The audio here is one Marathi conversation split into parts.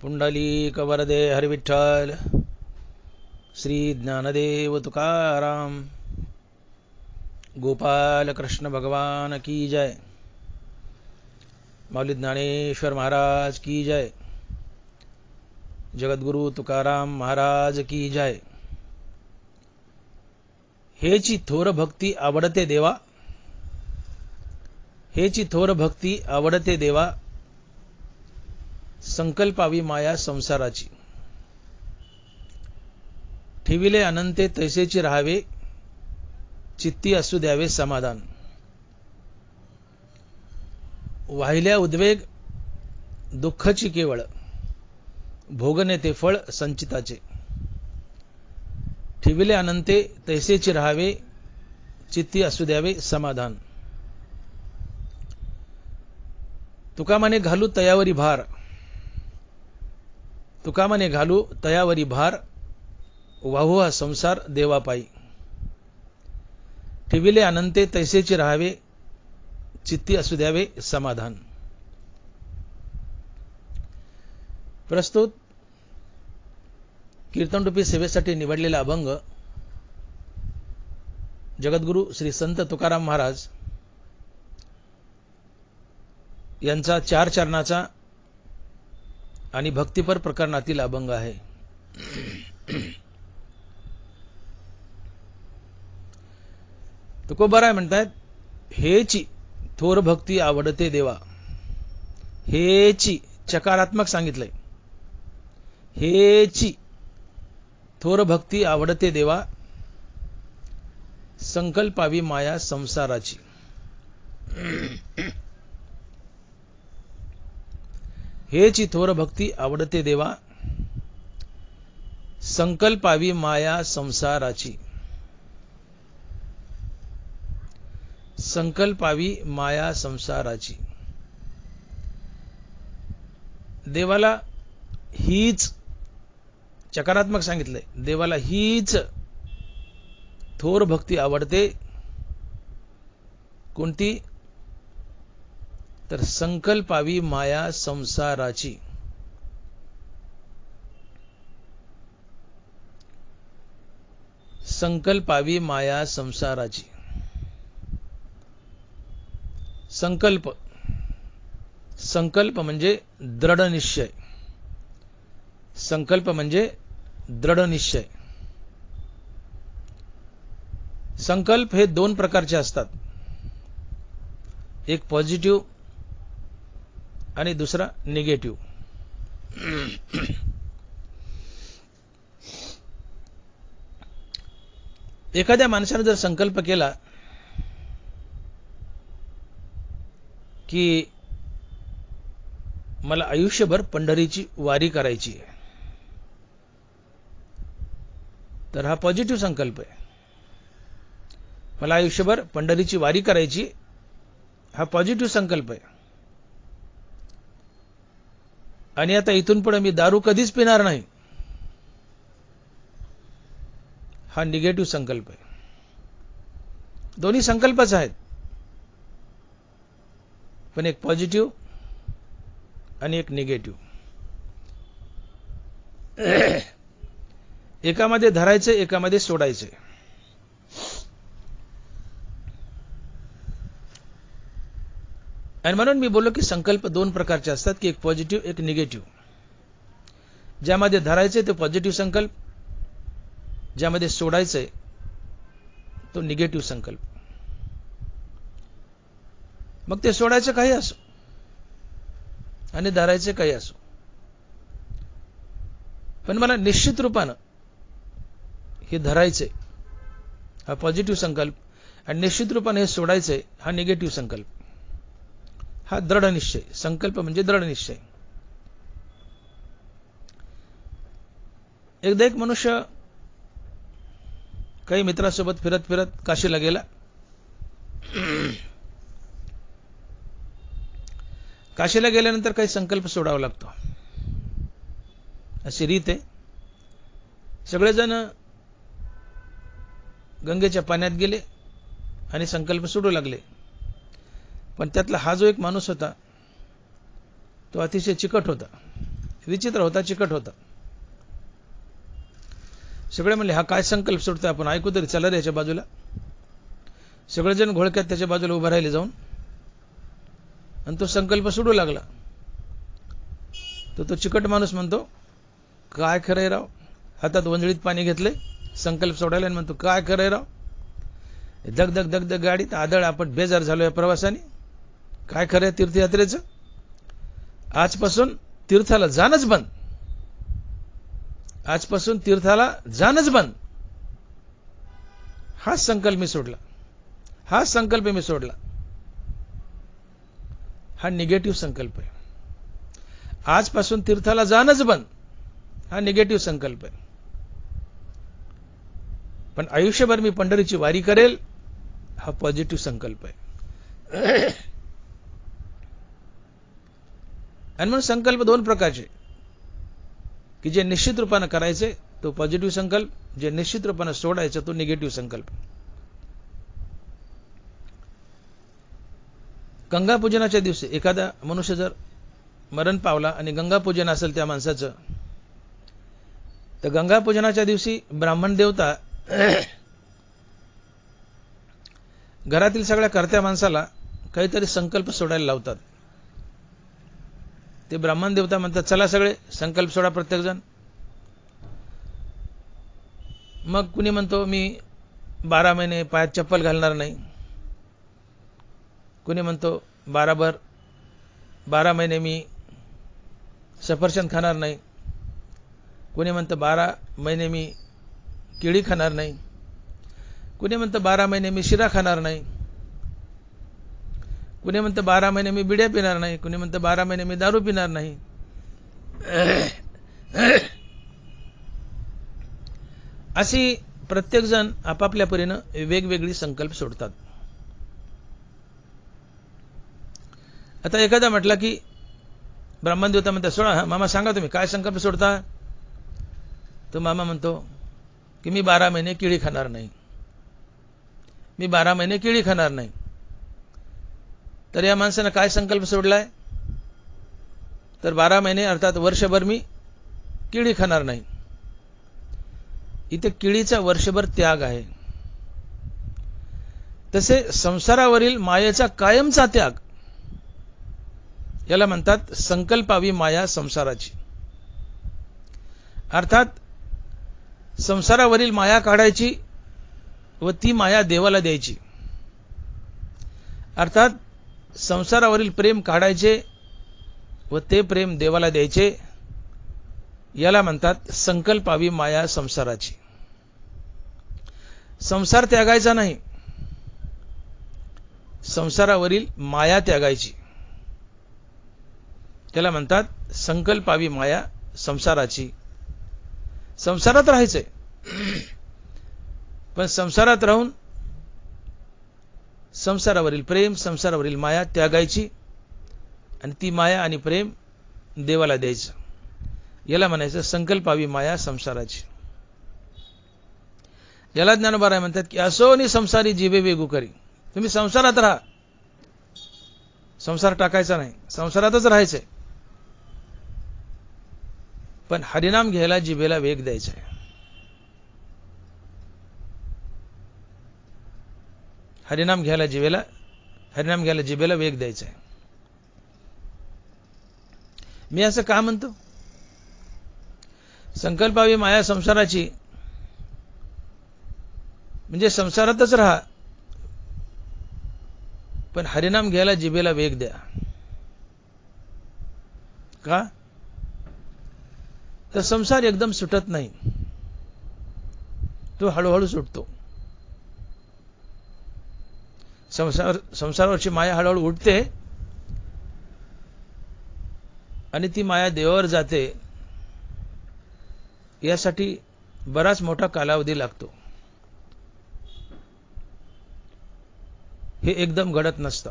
पुंडलीक वरदे हरिविठ्ठल श्री ज्ञानदेव तुकाराम गोपाल कृष्ण भगवान की जय। मौली ज्ञानेश्वर महाराज की जय। जगद्गुरु तुकाराम महाराज की जय। हेची थोर भक्ती आवडते देवा, हेची थोर भक्ती आवडते देवा, संकल्पावी माया संसाराची। ठेविले अनंते तैसेची राहावे, चित्ती असू द्यावे समाधान। वाहिल्या उद्वेग दुःखाची केवळ, भोगणे ते फळ संचिताचे। ठेविले अनंते तैसेची राहावे, चित्ती असू द्यावे समाधान। तुका म्हणे घालू तयावरी भार, तुका म्हणे घालू तयावरी भार, वाहू हा संसार देवापायी। ठेविले अनंते तैसेची राहावे, चित्ती असू द्यावे समाधान। प्रस्तुत कीर्तनरूपी सेवेसाठी निवडलेला अभंग जगद्गुरु श्री संत तुकाराम महाराज यांचा 4 चरणाचा आणि भक्तिपर प्रकरणातील अभंग आहे। तुकोबाराय म्हणतात, हेची थोर भक्ती आवडते देवा। हेची चकारात्मक सांगितलंय। हेची थोर भक्ती आवडते देवा, संकल्पावी माया संसाराची। हेची थोर भक्ती आवडते देवा, संकल्पावी माया संसाराची। संकल्पावी माया संसाराची। देवाला हीच चकारात्मक सांगितलंय, देवाला हीच थोर भक्ती आवडते। कोणती? तर संकल्पावी माया संसाराची। संकल्पावी माया संसाराची। संकल्प, संकल्प म्हणजे दृढ निश्चय। संकल्प म्हणजे दृढ निश्चय। संकल्प हे 2 प्रकारचे असतात, एक पॉझिटिव्ह आणि दुसरा निगेटिव्ह। एखाद्या माणसाने जर संकल्प केला की मला आयुष्यभर पंढरीची वारी करायची आहे, तर हा पॉझिटिव्ह संकल्प आहे। मला आयुष्यभर पंढरीची वारी करायची, हा पॉझिटिव्ह संकल्प आहे। आणि आता इथून पुढे मी दारू कधीच पिणार नाही, हा निगेटिव्ह संकल्प आहे। दोन्ही संकल्पच आहेत, पण एक पॉझिटिव्ह आणि एक निगेटिव्ह। एकामध्ये धरायचे, एकामध्ये सोडायचे। आणि म्हणून मी बोललो की संकल्प 2 प्रकारचे असतात, की एक पॉझिटिव्ह एक निगेटिव्ह। ज्यामध्ये धरायचे ते पॉझिटिव्ह संकल्प, ज्यामध्ये सोडायचे तो निगेटिव्ह संकल्प। मग ते सोडायचे काही असो आणि धरायचे काही असो, पण मला निश्चित रूपानं हे धरायचे, हा पॉझिटिव्ह संकल्प, आणि निश्चित रूपाने हे सोडायचे, हा निगेटिव्ह संकल्प। हा दृढ निश्चय। संकल्प म्हणजे दृढ निश्चय। एकदा एक मनुष्य काही मित्रासोबत फिरत फिरत काशीला गेला। काशीला गेल्यानंतर काही संकल्प सोडावा लागतो, अशी रीत आहे। सगळेजण गंगेच्या पाण्यात गेले आणि संकल्प सोडू लागले, पण त्यातला हा जो एक माणूस होता तो अतिशय चिकट होता, विचित्र होता, चिकट होता. सगळे म्हणले हा काय संकल्प सोडतोय, आपण ऐकू तरी चला रे याच्या बाजूला. सगळेजण घोळक्यात त्याच्या बाजूला उभं राहिले जाऊन, आणि तो संकल्प सोडू लागला. तो चिकट माणूस म्हणतो, काय खरंय राव, हातात वंजळीत पाणी घेतलंय, संकल्प सोडायला, आणि म्हणतो काय खरंय राव, धग धग धग धग गाडीत आदळ, आपण बेजार झालोय प्रवासाने, काय खरंय तीर्थयात्रेचं, आजपासून तीर्थाला जाणंच बंद, आजपासून तीर्थाला जाणंच बंद. हा संकल्प मी सोडला, हा संकल्प मी सोडला. हा निगेटिव्ह संकल्प आहे. आजपासून तीर्थाला जाणंच बंद, हा निगेटिव्ह संकल्प आहे. पण आयुष्यभर मी पंढरीची वारी करेल, हा पॉझिटिव्ह संकल्प आहे. आणि म्हणून संकल्प दोन प्रकारचे, की जे निश्चित रूपाने करायचे तो पॉझिटिव्ह संकल्प, जे निश्चित रूपाने सोडायचं तो निगेटिव्ह संकल्प. गंगापूजनाच्या दिवशी एखादा मनुष्य जर मरण पावला आणि गंगापूजन असेल त्या माणसाचं, तर गंगापूजनाच्या दिवशी ब्राह्मण देवता घरातील सगळ्या कर्त्या माणसाला काहीतरी संकल्प सोडायला लावतात. ते ब्राह्मण देवता म्हणतात, चला सगळे संकल्प सोडा प्रत्येक जण. मग कुणी म्हणतो मी 12 महिने पायात चप्पल घालणार नाही, कुणी म्हणतो 12 महिने मी सफरचंद खाणार नाही, कुणी म्हणतं 12 महिने मी केळी खाणार नाही, कुणी म्हणतं 12 महिने मी शिरा खाणार नाही, कुणी म्हणतं 12 महिने मी बिड्या पिणार नाही, कुणी म्हणतं 12 महिने मी दारू पिणार नाही. अशी प्रत्येक जण आपापल्या परीनं वेगवेगळी संकल्प सोडतात. आता एखादा म्हटला की ब्राह्मण देवता म्हणतात, सोडा मामा, सांगा तुम्ही काय संकल्प सोडता. तो मामा म्हणतो की मी 12 महिने केळी खाणार नाही, मी 12 महिने केळी खाणार नाही. तर या माणसानं काय संकल्प सोडलाय, तर 12 महिने अर्थात वर्षभर मी केळी खाणार नाही. इथे केळीचा वर्षभर त्याग आहे. तसे संसारावरील मायेचा कायमचा त्याग, याला म्हणतात संकल्पावी माया संसाराची. अर्थात संसारावरील माया काढायची व ती माया देवाला द्यायची. अर्थात संसारावरील प्रेम काढायचे व ते प्रेम देवाला द्यायचे, याला म्हणतात संकल्पावी माया संसाराची. संसार त्यागायचा नाही, संसारावरील माया त्यागायची, त्याला म्हणतात संकल्पावी माया संसाराची. संसारात राहायचंय, पण संसारात राहून संसारावरील प्रेम, संसारावरील माया त्यागायची आणि ती माया आणि प्रेम देवाला द्यायचं, याला म्हणायचं संकल्पावी माया संसाराची. याला ज्ञानोबा म्हणतात की असोनी संसारी जीवे वेगू करी. तुम्ही संसारात राहा, संसार टाकायचा नाही, संसारातच राहायचंय, पण हरिनाम घ्यायला जिभेला वेग द्यायचा आहे. हरिनाम घ्यायला जिभेला वेग द्यायचा आहे. मी असं का म्हणतो, संकल्पावी माया संसाराची म्हणजे संसारातच राहा, पण हरिनाम घ्यायला जिभेला वेग द्या. का? तर संसार एकदम सुटत नाही, तो हळूहळू सुटतो. संसारावरची माया हळूहळू उठते आणि ती माया देवावर जाते. यासाठी बराच मोठा कालावधी लागतो. हे एकदम घडत नसतं,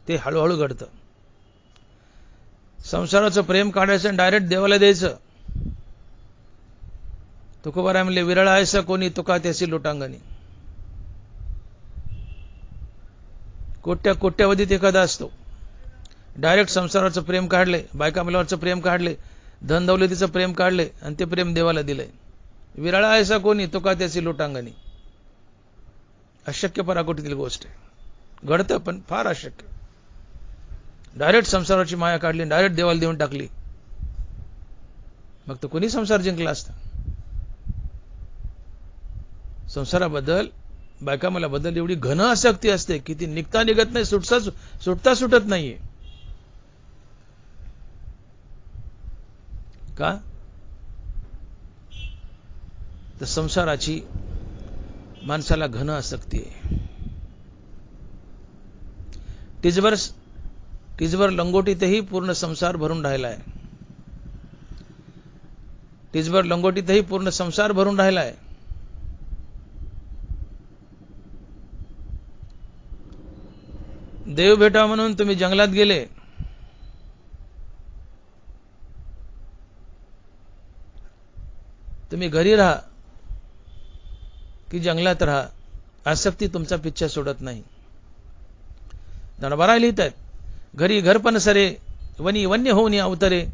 ते हळूहळू घडतं. संसाराचं प्रेम काढायचं आणि डायरेक्ट देवाला द्यायचं. तुकोबाराय म्हणले, विरळ आहेस कोणी तुका त्याची लोटांगणी. कोट्यावधीत एखादा असतो, डायरेक्ट संसाराचं प्रेम काढले, बायका मुलावरचं प्रेम काढले, धन दौलतीचं प्रेम काढले आणि ते प्रेम देवाला दिलंय. विरळा ऐसा कोणी तो का त्याची लोटांगणी. अशक्य पराकोटीतील गोष्ट आहे. घडतं पण फार अशक्य. डायरेक्ट संसाराची माया काढली, डायरेक्ट देवाला देऊन टाकली, मग तो कोणी संसार जिंकला असता. संसाराबद्दल, बायका मुलाबद्दल एवढी घन आसक्ती असते की ती निघता निघत नाही, सुटता सुटत नाहीये. का? तर संसाराची माणसाला घन आसक्ती आहे. टिजभर लंगोटीतही पूर्ण संसार भरून राहिला आहे. टिजभर लंगोटीतही पूर्ण संसार भरून राहिला आहे. देव भेटा म्हणून तुम्ही जंगलात गेले, तुम्ही घरी राहा की जंगलात राहा, आसक्ती तुमचा पिच्छा सोडत नाही. दणबारा लिहितात, घरी घरपण सरे वनी वन्य होऊन अवतरे,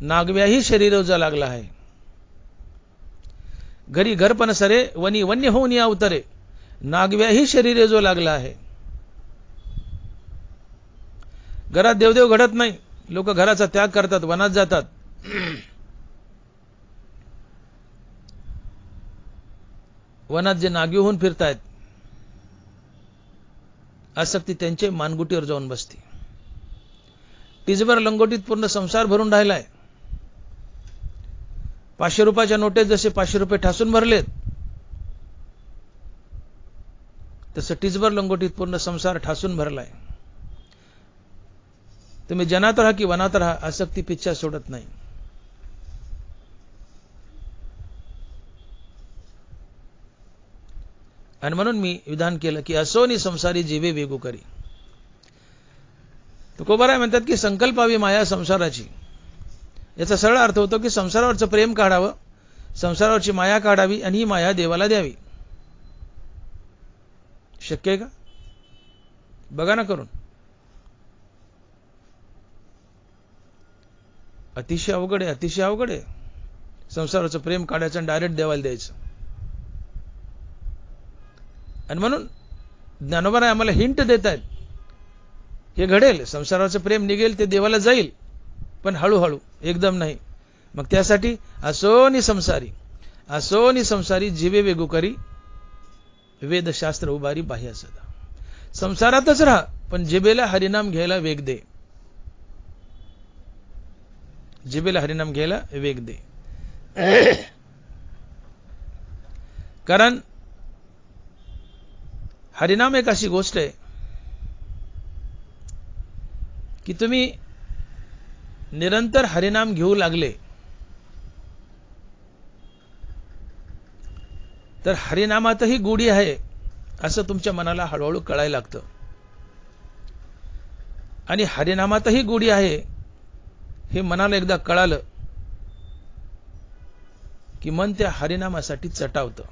नागव्याही शरीर जो लागला आहे. घरी घरपण सरे वनी वन्य होऊन अवतरे, नागव्याही शरीर जो लागला आहे. घरात देवदेव घडत नाही, लोक घराचा त्याग करतात, वनात जातात. वनात जे नागी होऊन फिरतायत, आसक्ती त्यांचे मानगुटीवर जाऊन बसते. टिजभर लंगोटीत पूर्ण संसार भरून राहिलाय. 500 रुपयाच्या नोटेत जसे 500 रुपये ठासून भरलेत, तसं टिजभर लंगोटीत पूर्ण संसार ठासून भरलाय. तुम्ही जनात राहा की वनात राहा, आसक्ती पिच्छा सोडत नाही. आणि म्हणून मी विधान केलं की असोनी संसारी जीवे वेगू करी. तुकोबाराय म्हणतात की संकल्पावी माया संसाराची. याचा सरळ अर्थ होतो की संसारावरचं प्रेम काढावं, संसारावरची माया काढावी आणि ही माया देवाला द्यावी. शक्य आहे का? बघा ना करून. अतिशय अवघड आहे, अतिशय अवघड आहे. संसाराचं प्रेम काढायचं आणि डायरेक्ट देवाला द्यायचं. आणि म्हणून ज्ञानोबाराय आम्हाला हिंट देत आहेत, हे घडेल, संसाराचं प्रेम निघेल, ते देवाला जाईल, पण हळूहळू, एकदम नाही. मग त्यासाठी असोनी संसारी जीवे वेगू करी, वेदशास्त्र उभारी बाह्य सदा. संसारातच राहा, पण जिभेला हरिनाम घ्यायला वेग दे. जिभेला हरिनाम घ्यायला वेग दे. कारण हरिनाम एक अशी गोष्ट आहे की तुम्ही निरंतर हरिनाम घेऊ लागले तर हरिनामातही गोडी आहे असं तुमच्या मनाला हळूहळू कळायला लागतं. आणि हरिनामातही गोडी आहे हे मनाला एकदा कळालं की मन त्या हरिनामासाठी चटावतं.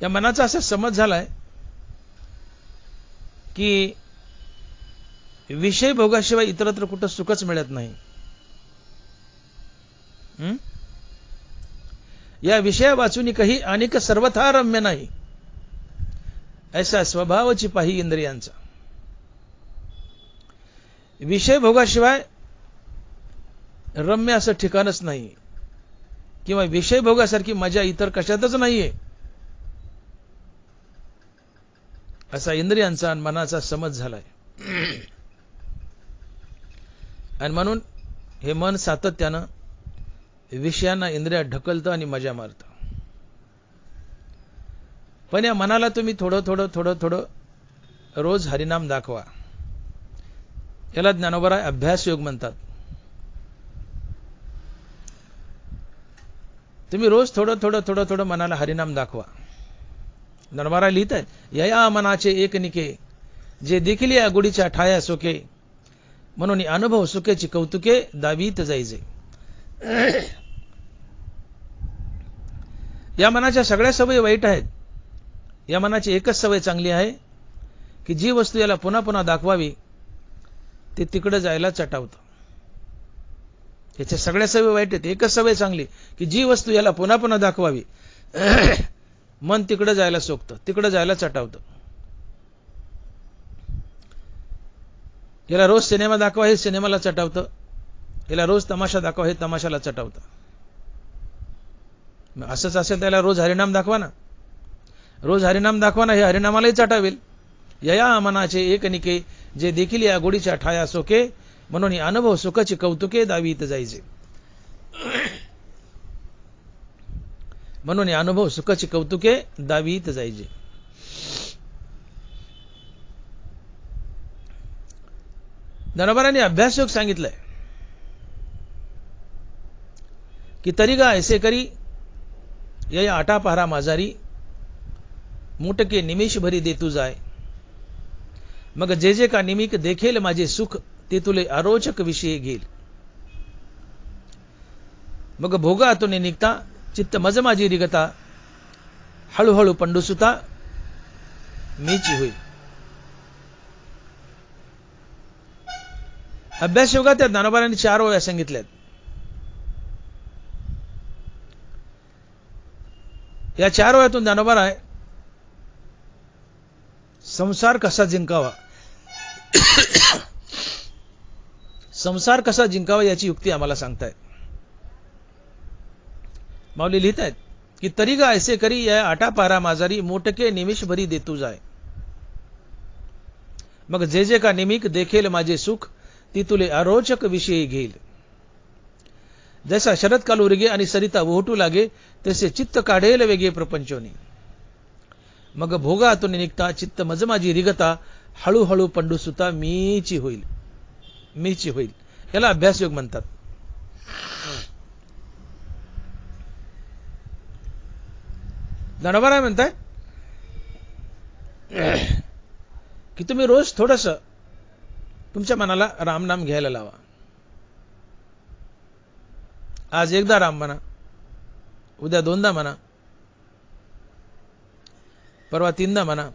या मनाचा असा समज झालाय की विषय भोगाशिवाय इतरत्र कुठं सुखच मिळत नाही. या विषया वाचून काही अनेक सर्वथा रम्य नाही, ऐसा स्वभावची पाही इंद्रियांचा. विषय भोगाशिवाय रम्य असं ठिकाणच नाही, किंवा विषय भोगासारखी मजा इतर कशातच नाहीये, असा इंद्रियांचा आणि मनाचा समज झालाय. आणि म्हणून हे मन सातत्यानं विषयांना इंद्रियात ढकलतं आणि मजा मारतं. पण या मनाला तुम्ही थोडं रोज हरिनाम दाखवा. याला ज्ञानोबराय अभ्यास योग म्हणतात. तुम्ही रोज थोडं मनाला हरिनाम दाखवा. ज्ञानोबराय लिहित आहेत, या मनाचे एक निके, जे देखील या गुढीच्या ठाया सोके, म्हणून अनुभव सुखेची कौतुके दावीत जायचे. या मनाच्या सगळ्या सवयी वाईट आहेत. या मनाची एकच सवय चांगली आहे की जी वस्तू याला पुन्हा पुन्हा दाखवावी ते तिकडे जायला चटावतं. याच्या सगळ्या सवय वाईट आहेत, एकच सवय चांगली की जी वस्तू याला पुन्हा पुन्हा दाखवावी मन तिकडे जायला सोकतं, तिकडे जायला चटावतं. याला रोज सिनेमा दाखवा हे सिनेमाला चटावतं, याला रोज तमाशा दाखवा हे तमाशाला चटावतं. असंच असेल त्याला रोज हरिनाम दाखवा ना, रोज हरिनाम दाखवा ना, हे हरिनामालाही चटावेल. यया मनाचे एकनिके जे देखील या गोडीच्या ठाया सोके, म्हणून अनुभव सुखाची कौतुके दावीत जायचे. म्हणून अनुभव सुखाची कौतुके दावीत जायचे. ज्ञानोबांनी अभ्यासयोग सांगितलंय की तरीगा ऐसे करी या आटा पहारा माझारी, मुटके निमिष भरी देतू जाय. मग जे जे का निमिक देखेल माझे सुख, ते तुले अरोचक विषय घेईल. मग भोगातून निघता चित्त मज माझी रिगता, हळूहळू पंडुसुता मीची होईल. अभ्यास योगात त्या ज्ञानोबांनी 4 ओव्या सांगितल्यात. या 4 ओव्यातून ज्ञानोबा संसार कसा जिंकावा, संसार कसा जिंकावा याची युक्ती आम्हाला सांगतायत. माऊली लिहितायत की तरीगा ऐसे करी या आटा पारा माझारी, मोटके निमिष भरी देतू जाय. मग जे जे का निमिक देखेल माझे सुख, ती तुले अरोचक विषयी घेईल. जैसा शरद काल उरगे आणि सरिता ओहटू लागे, तसे चित्त काढेल वेगे प्रपंचोनी. मग भोगातून निघता चित्त मज माझी रिगता, हळूहळू पंडुसुता मीची होईल, मीची होईल. याला अभ्यासयोग म्हणतात. ज्ञानोबा म्हणताय की तुम्ही रोज थोडस तुमच्या मनाला रामनाम घ्यायला लावा. आज एकदा राम म्हणा, उद्या 2दा म्हणा, परवा 3दा म्हणा.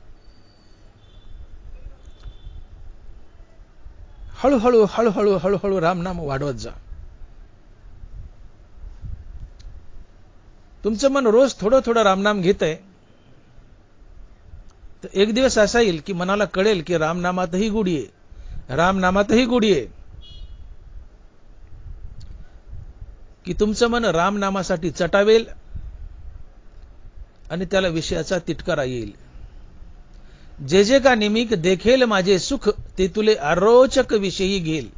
हळूहळू हळूहळू हळूहळू रामनाम वाढवत जा. तुमचं मन रोज थोडं थोडं रामनाम घेतंय, तर एक दिवस असा येईल की मनाला कळेल की रामनामातही गुढी आहे, रामनामातही गुढी आहे. की तुमचं मन रामनामासाठी चटावेल आणि त्याला विषयाचा तिटकारा येईल. जे जे का निमिक देखेल माझे सुख, ते तुले अरोचक विषयी घेईल.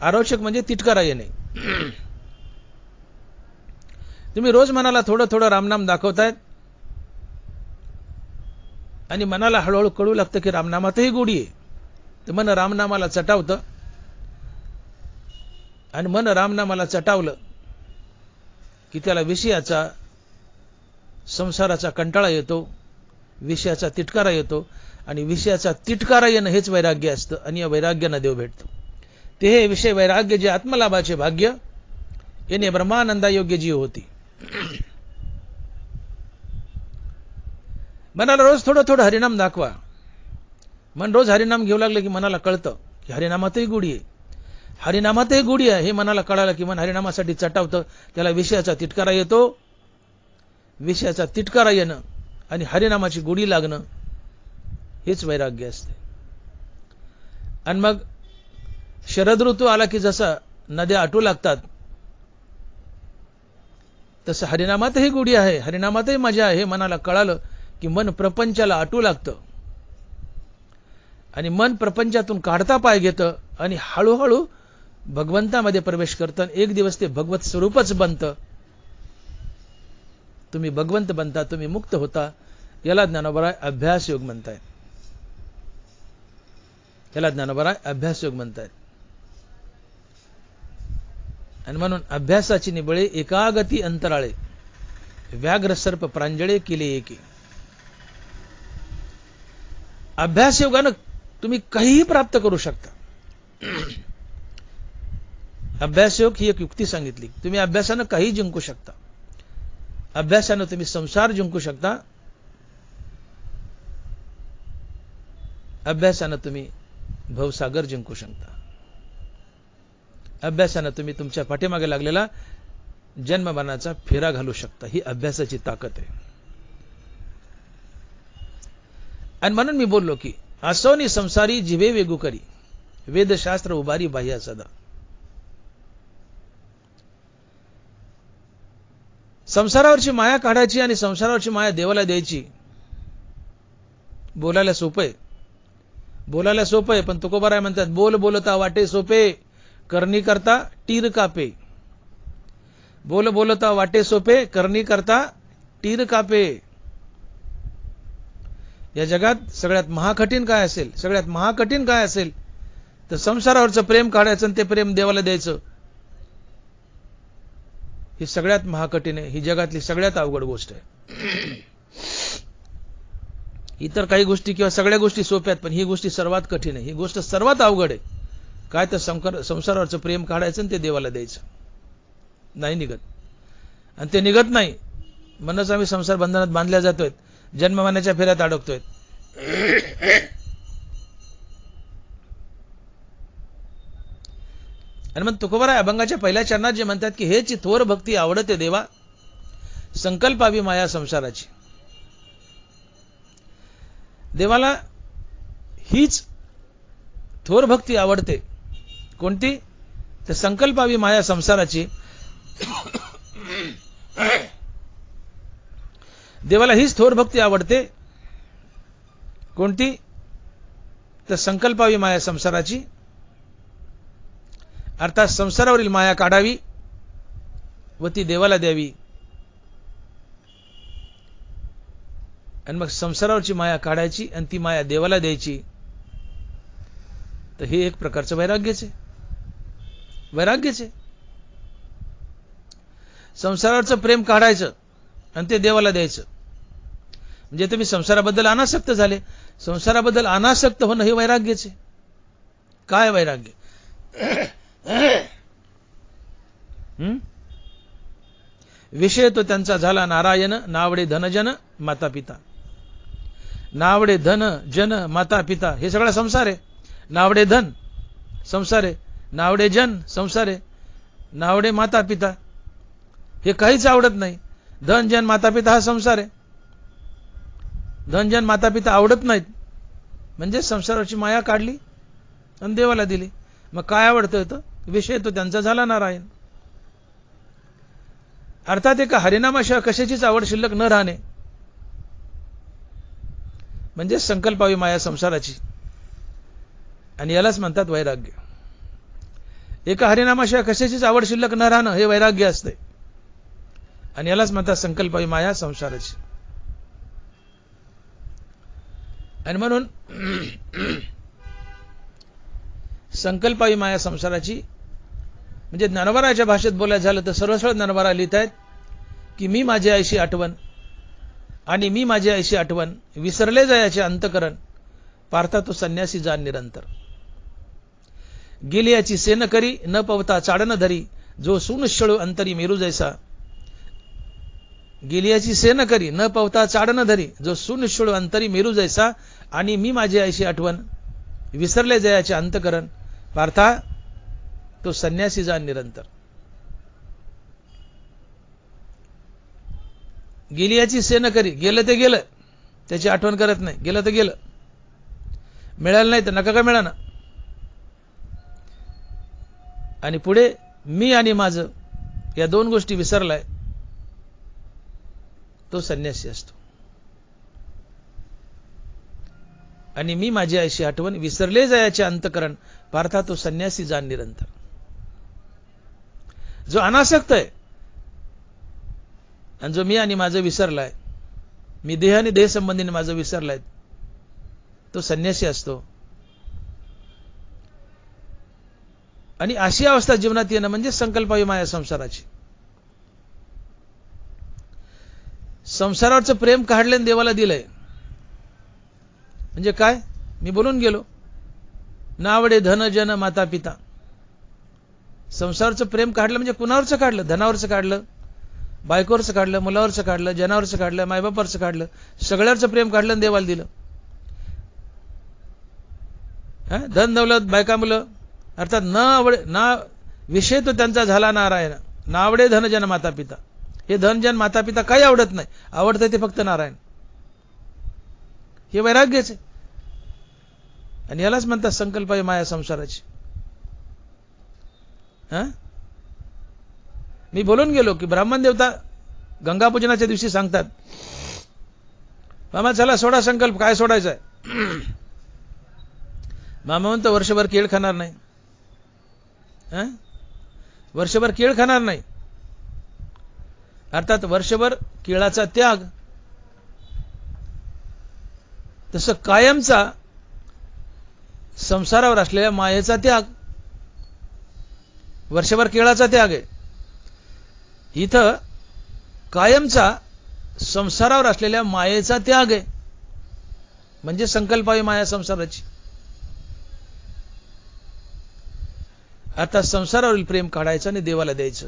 अरोचक म्हणजे तिटकारा येणे. तुम्ही रोज मनाला थोडं थोडं रामनाम दाखवतायत आणि मनाला हळूहळू कळू लागतं की रामनामातही गोडी आहे, तर मन रामनामाला चटावतं. आणि मन रामनामाला चटावलं की त्याला विषयाचा, संसाराचा कंटाळा येतो, विषयाचा तिटकारा येतो. आणि विषयाचा तिटकारा येणं हेच वैराग्य असतं. आणि या वैराग्यानं देव भेटतो. ते हे विषय वैराग्य जे आत्मलाभाचे भाग्य, येणे ब्रह्मानंदा योग्य जीव होती. मनाला रोज थोडं थोडं हरिनाम दाखवा. मन रोज हरिनाम घेऊ लागलं की मनाला कळतं की हरिनामातही गुढी आहे, हरिनामातही गुढी आहे. हे मनाला कळालं की मन हरिनामासाठी चटावतं, त्याला विषयाचा तिटकारा येतो. विषयाचा तिटकारा येणं आणि हरिनामाची गुढी लागणं हेच वैराग्य असते. आणि मग शरद ऋतू आला की जसा नद्या आटू लागतात, तसं हरिनामातही गुढी आहे, हरिनामातही मजा आहे. हे मनाला कळालं की मन प्रपंचाला आटू लागतं आणि मन प्रपंचातून काढता पाय घेतं आणि हळूहळू भगवंतामध्ये प्रवेश करतं. एक दिवस ते भगवत स्वरूपच बनतं. तुम्ही भगवंत बनता, तुम्ही मुक्त होता. याला ज्ञानोबा अभ्यास योग म्हणतायत. याला ज्ञानोबा अभ्यास योग म्हणतायत. आणि म्हणून अभ्यासाची निबळे एकागती अंतराळे, व्याघ्र सर्प प्रांजळे केले एके. अभ्यास योगानं तुम्ही काहीही प्राप्त करू शकता. अभ्यास योग ही एक युक्ती सांगितली. तुम्ही अभ्यासानं काही जिंकू शकता. अभ्यासानं तुम्ही संसार जिंकू शकता. अभ्यासानं तुम्ही भवसागर जिंकू शकता. अभ्यासानं तुम्ही तुमच्या पाठीमागे लागलेला जन्ममरणाचा फेरा घालू शकता. ही अभ्यासाची ताकद आहे. आणि म्हणून मी बोललो की असोनी संसारी जिवे वेगू करी, वेदशास्त्र उभारी बाह्या सदा. संसारावरची माया काढायची आणि संसारावरची माया देवाला द्यायची. बोलायला सोपं आहे, बोलायला सोपं आहे, पण तुकोबाराय म्हणतात बोल बोलता वाटे सोपे, करणी करता टीर कापे. बोल बोलता वाटे सोपे, करणी करता टीर कापे. या जगात सगळ्यात महाकठीण काय असेल, सगळ्यात महाकठीण काय असेल तर संसारावरचं प्रेम काढायचं आणि ते प्रेम देवाला द्यायचं. ही सगळ्यात महाकठीण आहे. ही जगातली सगळ्यात अवघड गोष्ट आहे. इतर काही गोष्टी किंवा सगळ्या गोष्टी सोप्या आहेत, पण ही गोष्ट सर्वात कठीण आहे. ही गोष्ट सर्वात अवघड आहे. काय तर संसारावरचं प्रेम काढायचं आणि ते देवाला द्यायचं. नाही निघत, आणि ते निघत नाही म्हणूनच आम्ही संसार बंधनात बांधल्या जातोय, जन्ममरणाच्या फेऱ्यात अडकतोय. आणि मग तुकोबाराय अभंगाच्या पहिल्या चरणात जे म्हणतात की हेची थोर भक्ती आवडते देवा, संकल्पावी माया संसाराची. देवाला हीच थोर भक्ती आवडते. कोणती? तर संकल्पावी माया संसाराची. देवाला हीच थोर भक्ती आवडते. कोणती? तर संकल्पावी माया संसाराची. अर्थात संसारावरील माया काढावी व ती देवाला द्यावी. आणि मग संसारावरची माया काढायची आणि ती माया देवाला द्यायची. तर हे एक प्रकारचं वैराग्यच आहे. वैराग्यच आहे. संसारावरचं प्रेम काढायचं आणि ते देवाला द्यायचं. म्हणजे तुम्ही संसाराबद्दल अनासक्त झाले. संसाराबद्दल अनासक्त होणं हे वैराग्यच आहे. काय वैराग्य? विषय तो त्यांचा झाला नारायण, नावडे धनजन माता पिता. नावडे धन जन माता पिता हे सगळा संसार आहे. नावडे धन संसार आहे, नावडे जन संसार आहे, नावडे माता पिता हे काहीच आवडत नाही. धन जन माता पिता हा संसार आहे. धन जन माता पिता आवडत नाहीत म्हणजे संसाराची माया काढली आणि देवाला दिली. मग काय आवडतं तर विषय तो त्यांचा झाला नारायण. अर्थात एका हरिनामाशिवाय कशाचीच आवड शिल्लक न राहणे म्हणजे संकल्पावी माया संसाराची. आणि यालाच म्हणतात वैराग्य. एका हरिनामाशिवाय कशाचीच आवड शिल्लक न राहणं हे वैराग्य असते. आणि यालाच म्हणतात संकल्पावी माया संसाराची. आणि म्हणून संकल्पावी माया संसाराची म्हणजे ज्ञानोबाराच्या भाषेत बोलायचं झालं तर सर्वसळ ज्ञानोबा लिहित आहेत की मी माझी आईशी आठवण आणि मी माझी आईशी आठवण विसरले जायाचे अंतकरण पार्था तो संन्यासी जाण निरंतर. गेली याची सेन करी न पवता चाडन धरी जो सून शळू अंतरी मेरू जैसा. गेली याची सेन करी न पवता चाडन धरी जो सून शळू अंतरी मेरू जैसा. आणि मी माझी आईशी आठवण विसरले जायाचे अंतकरण पार्था तो संन्यासी जाण निरंतर. गेली याची सेन करी, गेलं ते गेलं, त्याची आठवण करत नाही. गेलं तर गेलं, मिळालं नाही तर नका का मिळाना. आणि पुढे मी आणि माझं या दोन गोष्टी विसरलाय तो संन्यासी असतो. आणि मी माझी आईशी आठवण विसरले जायाचे अंतकरण पार्था तो संन्यासी जाण निरंतर. जो अनासक्त आहे आणि जो मी आणि माझं विसरलाय, मी देह आणि देह संबंधीने माझं विसरलाय, तो संन्यासी असतो. आणि अशी अवस्था जीवनात येणं म्हणजे संकल्पावी माया संसाराची. संसारावरचं प्रेम काढले आणि देवाला दिलंय म्हणजे काय? मी बोलून गेलो, नावडे धन जन माता पिता. संसाराचं प्रेम काढलं म्हणजे कुणावरचं काढलं? धनावरचं काढलं, बायकोवरचं काढलं, मुलावरचं काढलं, जनावरचं काढलं, मायबापावरचं काढलं, सगळ्यावरचं प्रेम काढलं आणि देवाला दिलं. धन दौलत बायका मुलं अर्थात ना विषय तो त्यांचा झाला नारायण, नावडे धनजन माता पिता. हे धनजन माता पिता काही आवडत नाही, आवडतं ते फक्त नारायण. हे वैराग्यच आहे. आणि यालाच म्हणतात संकल्पाय माया संसाराची. मी बोलून गेलो की ब्राह्मण देवता गंगापूजनाच्या दिवशी सांगतात, मामा चला सोडा संकल्प. काय सोडायचा आहे? मामा म्हणतो वर्षभर केळ खाणार नाही. वर्षभर केळ खाणार नाही, अर्थात वर्षभर केळाचा त्याग. तसं कायमचा संसारावर असलेल्या मायेचा त्याग. वर्षभर केळाचा त्याग आहे, इथं कायमचा संसारावर असलेल्या मायेचा त्याग आहे. म्हणजे संकल्पावी माया संसाराची. आता संसारावरील प्रेम काढायचं आणि देवाला द्यायचं.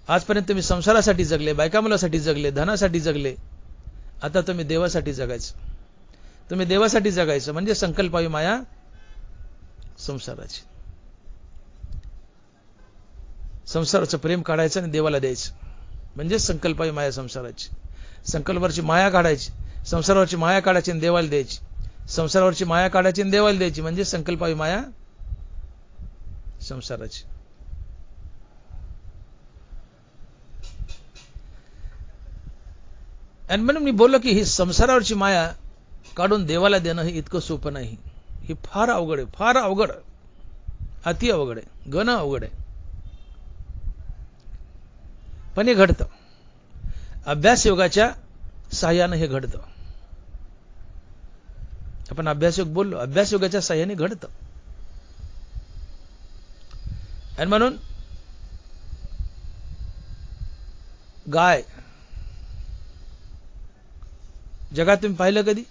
आजपर्यंत तुम्ही संसारासाठी जगले, बायका मुलासाठी जगले, धनासाठी जगले. आता तुम्ही देवासाठी जगायचं. तुम्ही देवासाठी जगायचं म्हणजे संकल्पावी माया संसाराची. संसाराचं प्रेम काढायचं आणि देवाला द्यायचं म्हणजे संकल्पावी माया संसाराची. संकल्पावरची माया काढायची, संसारावरची माया काढायची आणि देवाला द्यायची. संसारावरची माया काढायची आणि देवाला द्यायची म्हणजे संकल्पावी माया संसाराची. आणि म्हणून मी बोललो की ही संसारावरची माया काढून देवाला देणं हे इतकं सोपं नाही. हे फार अवघड आहे, फार अवघड, अति अवघड आहे, गण अवघड आहे. पण हे घडतं. अभ्यास योगाच्या साह्यानं हे घडतं. आपण अभ्यास योग बोललो, अभ्यास योगाच्या साह्याने घडतं. आणि म्हणून गाय जगात तुम्ही पाहिलं कधी?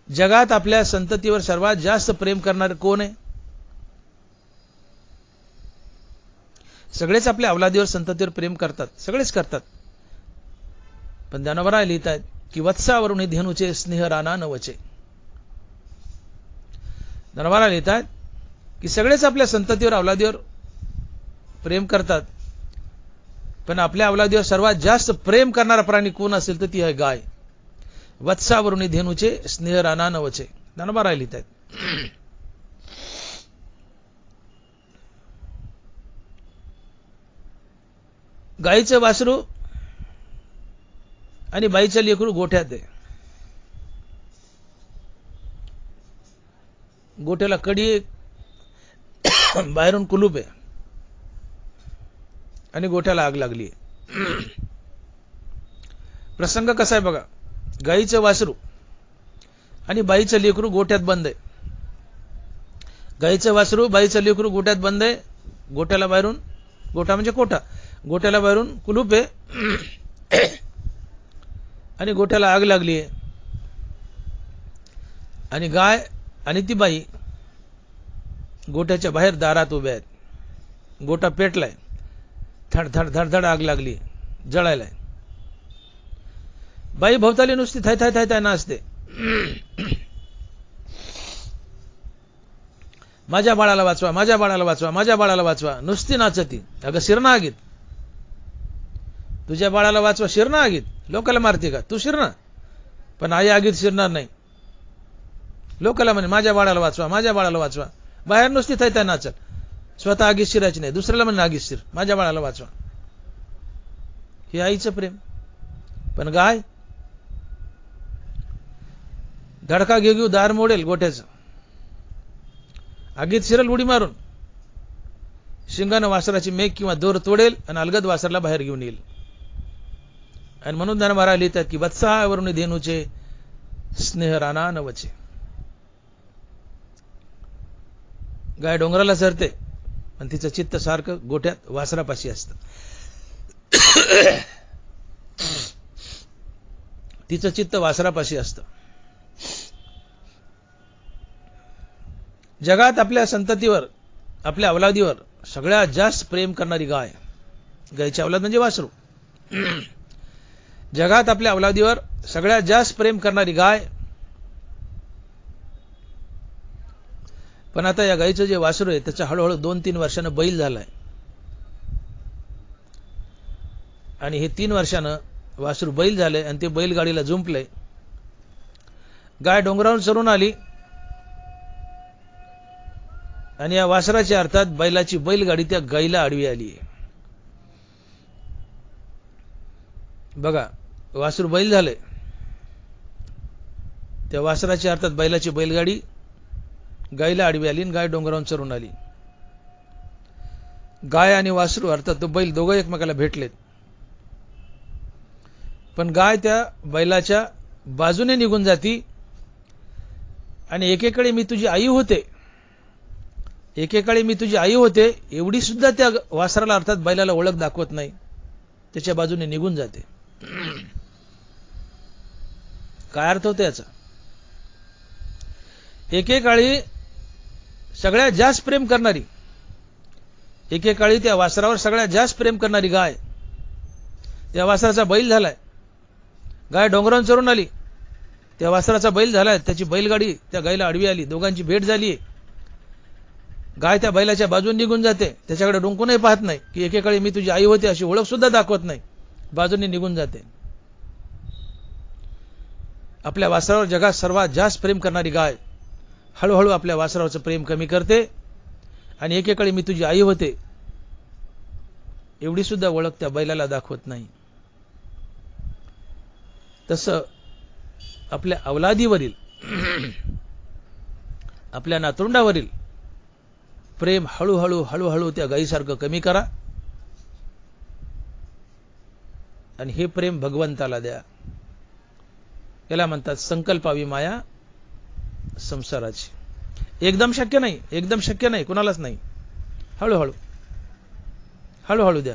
जगात आपल्या संततीवर सर्वात जास्त प्रेम करणारे कोण आहे? सगळेच आपल्या अवलादीवर संततीवर प्रेम करतात, सगळेच करतात. पण ज्ञानोबा लिहितात की वत्सावरून धेनुचे स्नेह राना नवचे. ज्ञानोबा लिहितात की सगळेच आपल्या संततीवर अवलादीवर प्रेम करतात, पण आपल्या अवलादीवर सर्वात जास्त प्रेम करणारा प्राणी कोण असेल तर ती आहे गाय. वत्सावरून धेनुचे स्नेह राना नवचे. ज्ञानोबा लिहितात. गाईचं वासरू आणि बाईचं लेकरू गोठ्यात आहे. गोठ्याला कडी आहे, बाहेरून कुलूप आहे आणि गोठ्याला आग लागली आहे. प्रसंग कसा आहे बघा. गाईचं वासरू आणि बाईचं लेकरू गोठ्यात बंद आहे. गाईचं वासरू, बाईचं लेकरू गोठ्यात बंद आहे. गोठ्याला बाहेरून, गोठा म्हणजे कोठा, गोठ्याला बाहेरून कुलूप आहे आणि गोठ्याला आग लागली आहे. आणि गाय आणि ती बाई गोठ्याच्या बाहेर दारात उभ्या आहेत. गोठा पेटलाय, धड धड धड धड आग लागली, जळायलाय. बाई भोवताली नुसती थाय थाय थाय थाय नाचते. माझ्या बाळाला वाचवा, माझ्या बाळाला वाचवा, माझ्या बाळाला वाचवा, नुसती नाचती. अगं शिरणा आगीत, तुझ्या बाळाला वाचवा, शिरणा आगीत. लोकाला मारते का तू? शिरणा. पण आई आगीत शिरणार नाही. लोकाला म्हणे माझ्या बाळाला वाचवा, माझ्या बाळाला वाचवा. बाहेर नुसती थाय थाय नाचत, स्वतः आगीत शिरायची नाही, दुसऱ्याला म्हणे आगीत शिर, माझ्या बाळाला वाचवा. हे आईचं प्रेम. पण गाय धडका घेऊ घेऊ दार मोडेल गोठ्याचं, आगीत शिरल उडी मारून, शिंगानं वासराची मेघ किंवा दोर तोडेल आणि अलगद वासरला बाहेर घेऊन येईल. आणि म्हणून ज्ञानोबा लिहितात की वत्सावरून धेनुचे स्नेह राना नवचे. गाय डोंगराला सरते आणि तिचं चित्त सारखं गोठ्यात वासरापाशी असतं. तिचं चित्त वासरापाशी असतं. जगात आपल्या संततीवर, आपल्या अवलादीवर सगळ्यात जास्त प्रेम करणारी गाय. गायची अवलाद म्हणजे वासरू. जगात आपल्या अवलादीवर सगळ्यात जास्त प्रेम करणारी गाय पण आता या गाईचं जे वासरू आहे त्याचा हळूहळू 2-3 वर्षानं बैल झालाय आणि हे 3 वर्षानं वासरू बैल झाले आणि ते बैलगाडीला जुंपले. गाय डोंगरावरून चरून आली आणि या वासराच्या अर्थात बैलाची बैलगाडी त्या गाईला आडवी आली. बघा, वासरू बैल झाले, त्या वासराच्या अर्थात बैलाची बैलगाडी गायला आडवी आली आणि गाय डोंगरावरून चरून आली. गाय आणि वासरू अर्थात तो बैल दोघं एकमेकाला भेटलेत, पण गाय त्या बैलाच्या बाजूने निघून जाती आणि एकेकाळी मी तुझी आई होते, एकेकाळी मी तुझी आई होते एवढी सुद्धा त्या वासराला अर्थात बैलाला ओळख दाखवत नाही, त्याच्या बाजूने निघून जाते. काय अर्थ होतो याचा? एकेकाळी सगळ्यात जास्त प्रेम करणारी, एकेकाळी त्या वासरावर सगळ्यात जास्त प्रेम करणारी गाय त्या वासराचा बैल झालाय. गाय डोंगरावरून चरून आली, त्या वासराचा बैल झालाय, त्याची बैलगाडी त्या गायला आडवी आली, दोघांची भेट झाली. गाय त्या बैलाच्या बाजून निघून जाते, त्याच्याकडे डोंकूनही पाहत नाही की एकेकाळी मी तुझी आई होते अशी ओळख सुद्धा दाखवत नाही, बाजूने निघून जाते. आपल्या वासरावर जगात सर्वात जास्त प्रेम करणारी गाय हळूहळू आपल्या वासरावरचं प्रेम कमी करते आणि एकेकाळी मी तुझी आई होते एवढी सुद्धा ओळख त्या बैलाला दाखवत नाही. तसं आपल्या अवलादीवरील, आपल्या नातरुंडावरील प्रेम हळूहळू हळूहळू त्या गायीसारखं कमी करा आणि हे प्रेम भगवंताला द्या. याला म्हणतात संकल्पावी माया संसाराची. एकदम शक्य नाही, एकदम शक्य नाही, कुणालाच नाही. हळूहळू हळूहळू द्या.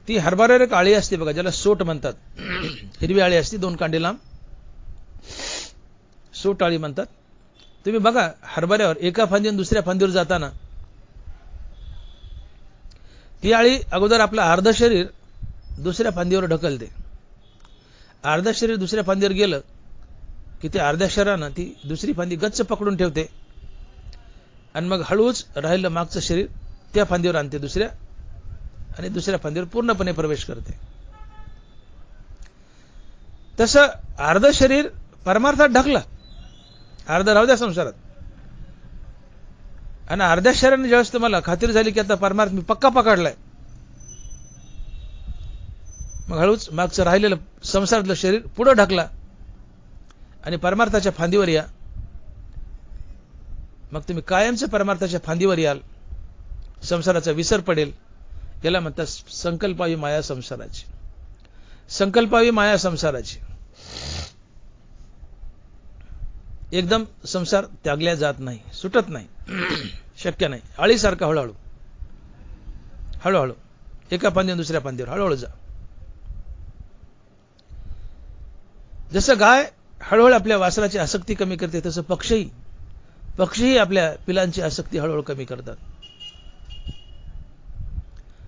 ती हरभऱ्यावर एक आळी असते बघा, ज्याला सोट म्हणतात. हिरवी आळी असते, 2 कांडे लांब, सोट आळी म्हणतात. तुम्ही बघा हरभऱ्यावर एका फांदीवर दुसऱ्या फांदीवर जाताना ती आळी अगोदर आपलं अर्ध शरीर दुसऱ्या फांदीवर ढकलते. अर्ध शरीर दुसऱ्या फांदीवर गेलं की ते अर्ध्या शरीरानं ती दुसरी फांदी गच्च पकडून ठेवते आणि मग हळूच राहिलं मागचं शरीर त्या फांदीवर आणते दुसऱ्या, आणि दुसऱ्या फांदीवर पूर्णपणे प्रवेश करते. तसं अर्ध शरीर परमार्थात ढकला, अर्ध राहू द्या संसारात, आणि अर्ध्या शरीराने ज्यावेळेस तुम्हाला खात्री झाली की आता परमार्थ मी पक्का पकडलाय, मग हळूच मागचं राहिलेलं संसारातलं शरीर पुढे ढकला आणि परमार्थाच्या फांदीवर या. मग तुम्ही कायमचं परमार्थाच्या फांदीवर याल, संसाराचा विसर पडेल. याला म्हणतात संकल्पावी माया संसाराची. संकल्पावी माया संसाराची. एकदम संसार त्यागल्या जात नाही, सुटत नाही, शक्य नाही. आळीसारखा हळूहळू हळूहळू एका फांदीवर दुसऱ्या फांदीवर हळूहळू जा. जसं गाय हळूहळू आपल्या वासराची आसक्ती कमी करते, तसं पक्षीही आपल्या पिलांची आसक्ती हळूहळू कमी करतात.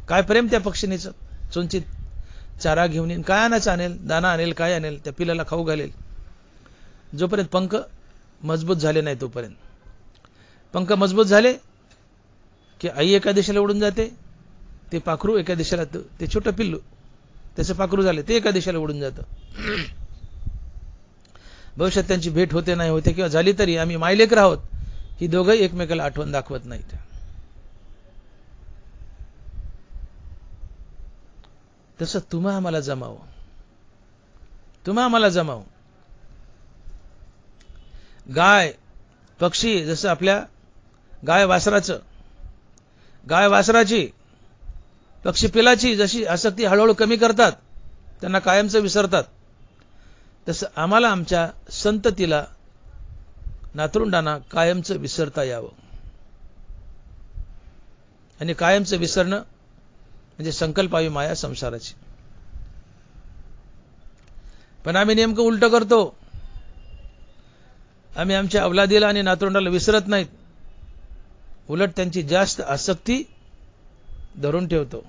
काय प्रेम त्या पक्षीनेच, चुंचित चारा घेऊन येईन, काय आणायचं आणेल, दाना आणेल, काय आणेल, त्या पिलाला खाऊ घालेल. जोपर्यंत पंख मजबूत झाले नाही तोपर्यंत. पंख मजबूत झाले की आई एका दिशेला उडून जाते, ते पाखरू एका दिशेला, ते छोटं पिल्लू त्याचं पाखरू झाले ते एका दिशेला उडून जातं. भविष्यात त्यांची भेट होते नाही होते, किंवा झाली तरी आम्ही मायलेकर आहोत ही दोघंही एकमेकाला आठवण दाखवत नाहीत. तसं तुम्हा आम्हाला जमावं, तुम्हा आम्हाला जमावं. गाय पक्षी जसं आपल्या गाय वासराची पक्षी पिलाची जशी आसक्ती हळूहळू कमी करतात, त्यांना कायमचं विसरतात, तसं आम्हाला आमच्या संततीला, नातरुंडांना कायमचं विसरता यावं. आणि कायमचं विसरणं म्हणजे संकल्पावी माया संसाराची. पण आम्ही नेमकं उलट करतो. आम्ही आमच्या अवलादीला आणि नातरुंडाला विसरत नाहीत, उलट त्यांची जास्त आसक्ती धरून ठेवतो,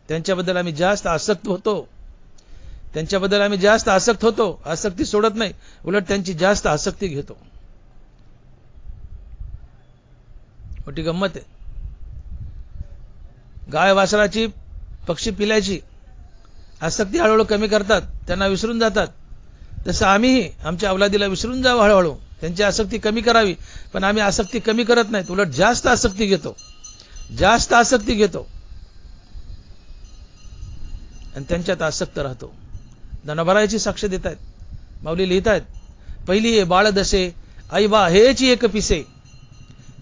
त्यांच्याबद्दल आम्ही जास्त आसक्त होतो. त्यांच्याबद्दल आम्ही जास्त आसक्त होतो, आसक्ती सोडत नाही, उलट त्यांची जास्त आसक्ती घेतो. मोठी गंमत आहे. गाय वासराची, पक्षी पिल्याची आसक्ती हळूहळू कमी करतात, त्यांना विसरून जातात. तसं आम्हीही आमच्या अवलादीला विसरून जावं हळूहळू, त्यांची आसक्ती कमी करावी. पण आम्ही आसक्ती कमी करत नाहीत, उलट जास्त आसक्ती घेतो, जास्त आसक्ती घेतो आणि त्यांच्यात आसक्त राहतो. ज्ञानोबारायाची साक्ष देत आहेत, माऊली लिहित आहेत, पहिली ये बाळ दसे आई बा हेची एक पिसे,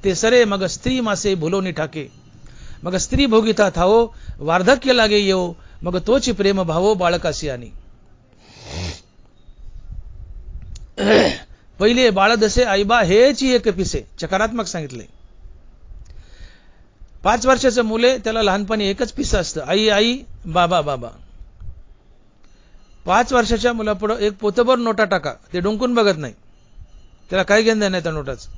ते सरे मग स्त्री मासे भुलोनी ठाके, मग स्त्री भोगिता थावो वार्धक्य लागे येवो, मग तोची प्रेम भावो बाळकासी आनी. पहिले बाळ दसे आईबा हेची एक पिसे, चकारात्मक सांगितले. 5 वर्षाचं मुले त्याला लहानपणी एकच पिसं असतं, आई आई बाबा बाबा. 5 वर्षाच्या मुलापुढे एक पोतभर नोटा टाका, ते डुंकून बघत नाही, त्याला काय घेणं नाही त्या नोटाचं.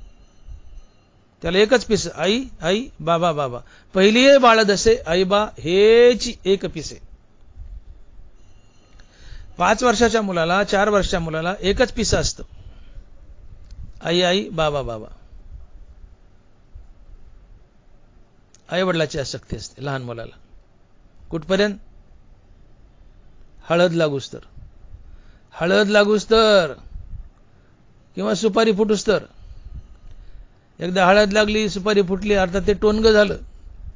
त्याला एकच पिस, आई आई बाबा बाबा. पहिली आहे बाळ दसे आईबा हेची एक पिसे. 5 वर्षाच्या मुलाला, 4 वर्षाच्या मुलाला एकच पिसं असतं, आई आई बाबा बाबा. आई वडिलाची आसक्ती असते लहान मुलाला. कुठपर्यंत? हळद लागूस तर, हळद लागूस तर किंवा सुपारी फुटूस तर. एकदा हळद लागली, सुपारी फुटली, अर्थात ते टोनगं झालं.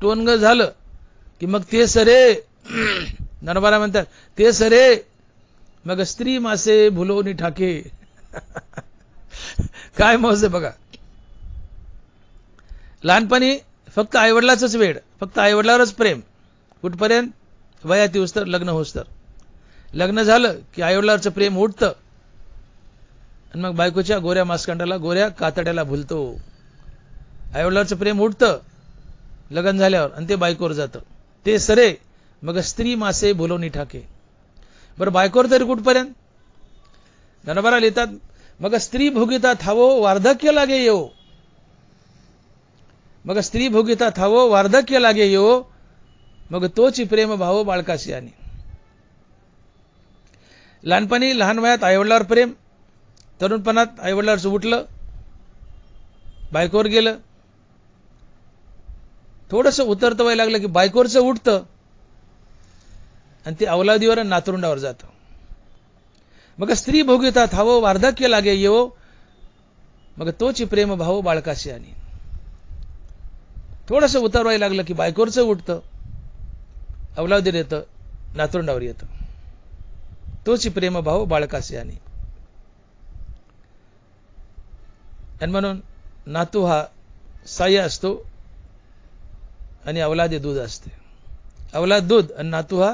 टोनगं झालं की मग ते सरे, नरबारा म्हणतात ते सरे मग स्त्री मासे भुलोनी ठाके. काय मौज आहे बघा. लहानपणी फक्त आईवडिलाचंच वेड, फक्त आईवडिलावरच प्रेम. कुठपर्यंत? वयात येऊस तर, लग्न होस तर. लग्न झालं की आईवडिलावरचं प्रेम उठतं आणि मग बायकोच्या गोऱ्या मास्कांडाला, गोऱ्या कातड्याला भुलतो. आईवडिलावरचं प्रेम उठतं लग्न झाल्यावर आणि ते बायकोवर जातं. ते सरे मग स्त्री मासे भुलोनी ठाके. बरं बायकोवर तरी कुठपर्यंत? ज्ञानोबा लिहितात, मग स्त्री भोगिता थावो वार्धक्य लागे येवो, मग स्त्री भोगिता थावो वार्धक्य लागे येवो, मग तोची प्रेम भावो बाळकासी आनी. लहानपणी लहान वयात आईवडिलावर प्रेम, तरुणपणात आईवडिलावर उठलं, बायकोवर गेलं, थोडंसं उतरतं वय लागलं की बायकोवरचं उठतं आणि ते अवलादीवर आणि नातरुंडावर जातं. मग स्त्री भोगिता थावो वार्धक्य लागे येवो, मग तोची प्रेम भावो बाळकासी आनी. थोडंसं उतरवाय लागलं की बायकोवरचं उठतं, अवलादीवर येतं, नातरुंडावर येतं. तोची प्रेम भाव बाळकासी आनी. आणि म्हणून नातू हा साह्य असतो आणि अवलादी दूध असते. अवलाद दूध आणि नातू हा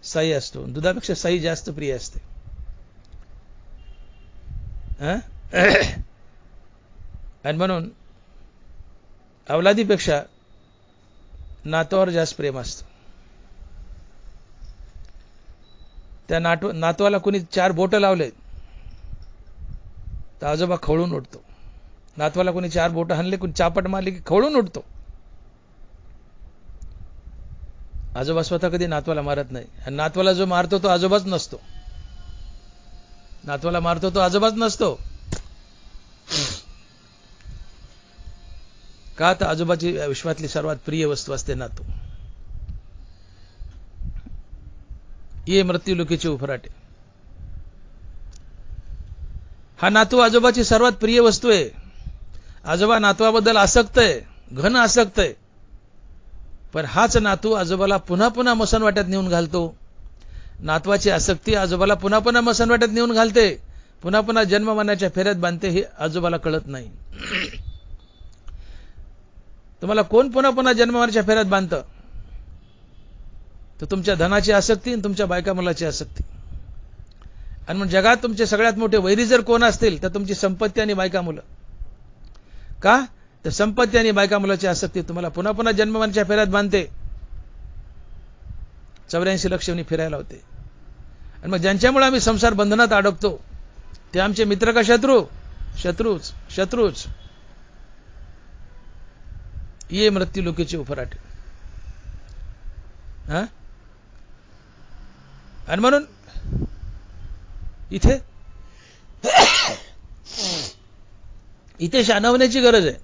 साई असतो. दुधापेक्षा साई जास्त प्रिय असते. आणि म्हणून अवलादीपेक्षा नातवावर जास्त प्रेम असतं. त्या नातवाला कोणी 4 बोटं लावले तर आजोबा खवळून उठतो. नातवाला कोणी 4 बोटं हाणले, कोणी चापट मारली की खवळून उठतो. आजोबा स्वतः कधी नातवाला मारत नाही. आणि नातवाला जो मारतो तो आजोबाच नसतो. नातवाला मारतो तो आजोबाच नसतो. का? तर आजोबाची विश्वातली सर्वात प्रिय वस्तू असते नातू. ये मृत्यू लोकीचे उफराटे. हा नातू आजोबाची सर्वात प्रिय वस्तू आहे. आजोबा नातवाबद्दल आसक्त आहे, घन आसक्त आहे. पण हाच नातू आजोबाला पुन्हा पुन्हा मसणवाट्यात नेऊन घालतो. नातवाची आसक्ती आजोबाला पुन्हा पुन्हा मसणवाट्यात नेऊन घालते, पुन्हा पुन्हा जन्ममरणाच्या फेऱ्यात बांधते. हे आजोबाला कळत नाही. तुम्हाला कोण पुन्हा पुन्हा जन्ममरणाच्या फेऱ्यात बांधतं? तर तुमच्या धनाची आसक्ती आणि तुमच्या बायका मुलाची आसक्ती. आणि मग जगात तुमचे सगळ्यात मोठे वैरी जर कोण असतील तर तुमची संपत्ती आणि बायका मुलं. का? तर संपत्ती आणि बायका मुलाची आसक्ती तुम्हाला पुन्हा पुन्हा जन्ममरणाच्या फेऱ्यात बांधते. 84 लक्ष फिरायला होते. आणि मग ज्यांच्यामुळे आम्ही संसार बंधनात अडकतो ते आमचे मित्र का शत्रू? शत्रूच, शत्रूच. ये मृत्यू लोकीचे उफराटे. आणि म्हणून इथे शान होण्याची गरज आहे.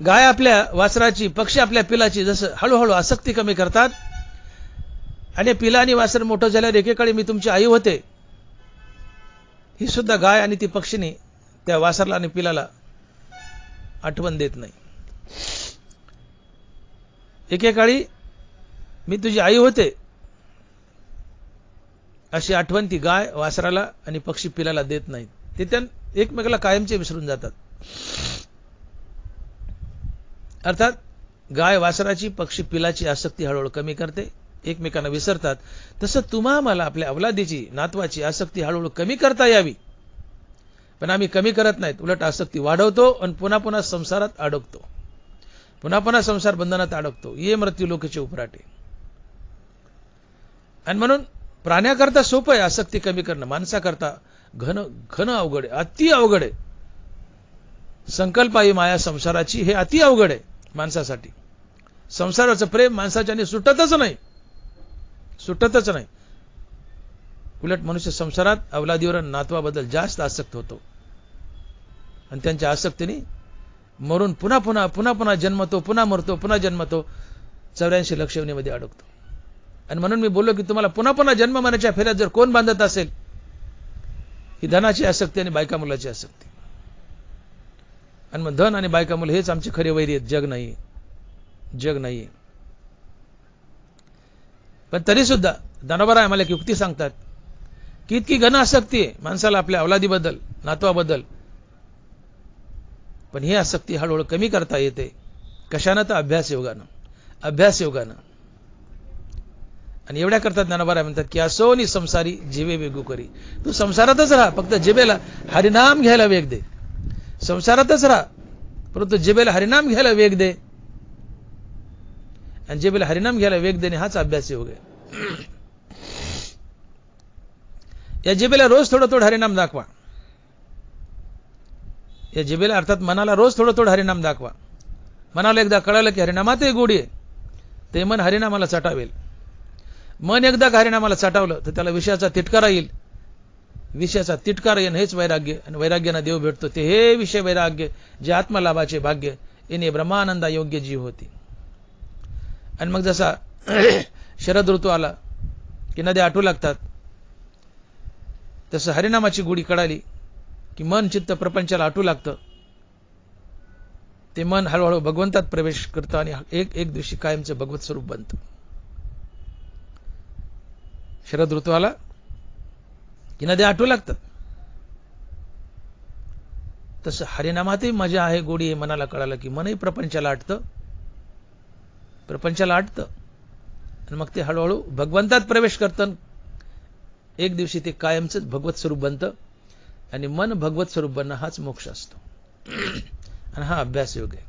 गाय आपल्या वासराची, पक्षी आपल्या पिलाची जसं हळूहळू आसक्ती कमी करतात आणि पिला आणि वासर मोठं झाल्यावर एकेकाळी मी तुमची आई होते, ही सुद्धा गाय आणि ती पक्षीने त्या वासरला आणि पिलाला आठवण देत नाही. एकेकाळी मी तुझी आई होते अशी आठवण ती गाय वासराला आणि पक्षी पिलाला देत नाहीत. ते त्या एकमेकाला कायमचे विसरून जातात. अर्थात गाय वासराची, पक्षी पिलाची आसक्ती हळूहळू कमी करते, एकमेकांना विसरतात. तसं तुम्हा मला आपल्या अवलादीची, नातवाची आसक्ती हळूहळू कमी करता यावी, पण आम्ही कमी करत नाहीत. उलट आसक्ती वाढवतो आणि पुन्हा पुन्हा संसारात अडकतो, पुन्हा पुन्हा संसार बंधनात अडकतो. ये मृत्यू लोकांचे उपराटे. आणि म्हणून प्राण्याकरता सोपं आहे आसक्ती कमी करणं, माणसाकरता घन अवघड आहे, अति अवघड आहे. संकल्प ही माया संसाराची, हे अति अवघड आहे माणसासाठी. संसाराचं प्रेम माणसाच्याने सुटतच नाही. उलट मनुष्य संसारात अवलादीवर, नातवाबद्दल जास्त आसक्त होतो आणि त्यांच्या आसक्तीने मरून पुन्हा पुन्हा जन्मतो, पुन्हा मरतो, पुन्हा जन्मतो, 84 लक्ष योनीमध्ये अडकतो. आणि म्हणून मी बोललो की तुम्हाला पुन्हा पुन्हा जन्म मरण्याच्या फेऱ्यात जर कोण बांधत असेल, ही धनाची आसक्ती आणि बायका मुलाची आसक्ती. आणि मग धन आणि बायका मुलं हेच आमचे खरे वैरी आहेत, जग नाही. पण तरी सुद्धा दानवराय आम्हाला एक युक्ती सांगतात की इतकी घन आसक्ती आहे माणसाला आपल्या अवलादीबद्दल, नातवाबद्दल, पण ही आसक्ती हळूहळू कमी करता येते. कशानं? तर अभ्यास योगानं. आणि एवढ्या करतात ज्ञानोबा म्हणतात की असोनी संसारी जिवे वेगू करी. तू संसारातच राहा, फक्त जिबेला हरिनाम घ्यायला वेग दे. संसारातच राहा, परंतु जिबेला हरिनाम घ्यायला वेग दे. आणि जिबेला हरिनाम घ्यायला वेग देणे हाच अभ्यास योग आहे. या जिबेला रोज थोडं हरिनाम दाखवा. या जिबेला अर्थात मनाला रोज थोडं हरिनाम दाखवा. मनाला एकदा कळालं की हरिनामात गोडी आहे, ते मन हरिनामाला चटावेल. मन एकदा हरिनामाला चटावलं तर त्याला विषयाचा तिटकारा येईल. विषयाचा तिटकारा येणं हेच वैराग्य, आणि वैराग्यानं देव भेटतो. ते हे विषय वैराग्य, जे आत्मलाभाचे भाग्य, येणे ब्रह्मानंदा योग्य जीव होती. आणि मग जसा शरद ऋतू आला की नद्या आटू लागतात, तसं हरिनामाची गोडी कळाली की मन चित्त प्रपंचाला आटू लागतं. ते मन हळूहळू भगवंतात प्रवेश करतं आणि एक दिवशी कायमचं भगवत स्वरूप बनतं. शरद ऋतू आला की नद्या आटू लागतात. तसं हरिनामातही मजा आहे, गोडी आहे. मनाला कळालं की मनही प्रपंचाला आटतं. आणि मग ते हळूहळू भगवंतात प्रवेश करतं. एक दिवशी ते कायमच भगवत स्वरूप बनतं. आणि मन भगवत स्वरूप बनणं हाच मोक्ष असतो. आणि हा अभ्यास योग आहे.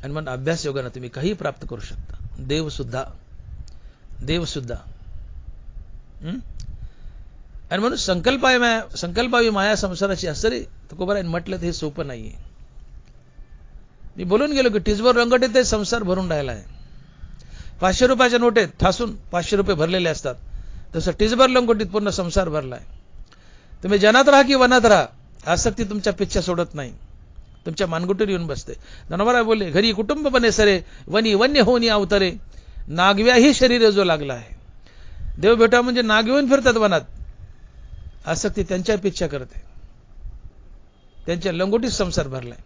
आणि मग अभ्यास योगाने तुम्ही काही प्राप्त करू शकता. देव सुद्धा. आणि म्हणून संकल्पावी माया संसाराची असरी तुकोबारायन म्हटलं तर हे सोपं नाहीये. मी बोलून गेलो की टिचभर रंगटीत ते संसार भरून राहिला आहे. 500 रुपयाच्या नोटेत ठासून 500 रुपये भरलेले असतात, तसं टिचभर लंगोटीत पूर्ण संसार भरलाय. तुम्ही जनात राहा की वनात राहा, आसक्ती तुमच्या पिच्छा सोडत नाही, तुमच्या मानगुटीवर येऊन बसते. धनवराय बोलले, घरी कुटुंब बने सरे, वनी वन्य होनी अवतरे, नागव्याही शरीर जो लागला आहे. देव भेटा म्हणजे नाग येऊन फिरतात वनात. आसक्ती त्यांच्या पिच्छा करते, त्यांच्या लंगोटीत संसार भरलाय.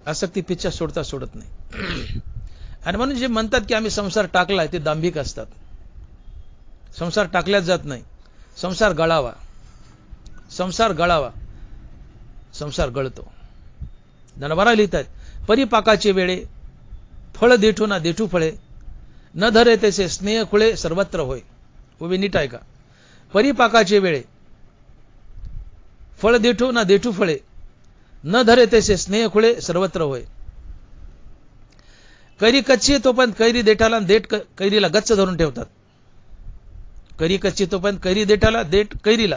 आसक्ती पिच्छा सोडत नाही. आणि म्हणून जे म्हणतात की आम्ही संसार टाकलाय ते दांभिक असतात. संसार टाकल्याच जात नाही. संसार गळावा. संसार गळतो. धनवरा लिहितात, परिपाकाचे वेळे फळ देठू ना देठू फळे, न धरे तसे स्नेह खुळे सर्वत्र होय. उभी नीट आहे का? परिपाकाचे वेळे फळ देठू ना देठू फळे, न धरे तसे स्नेह खुळे सर्वत्र होय. कैरी कच्ची तोपर्यंत कैरी देठाला, देठ कैरीला गच्च धरून ठेवतात. कैरी कच्ची तोपर्यंत कैरी देठाला, देठ कैरीला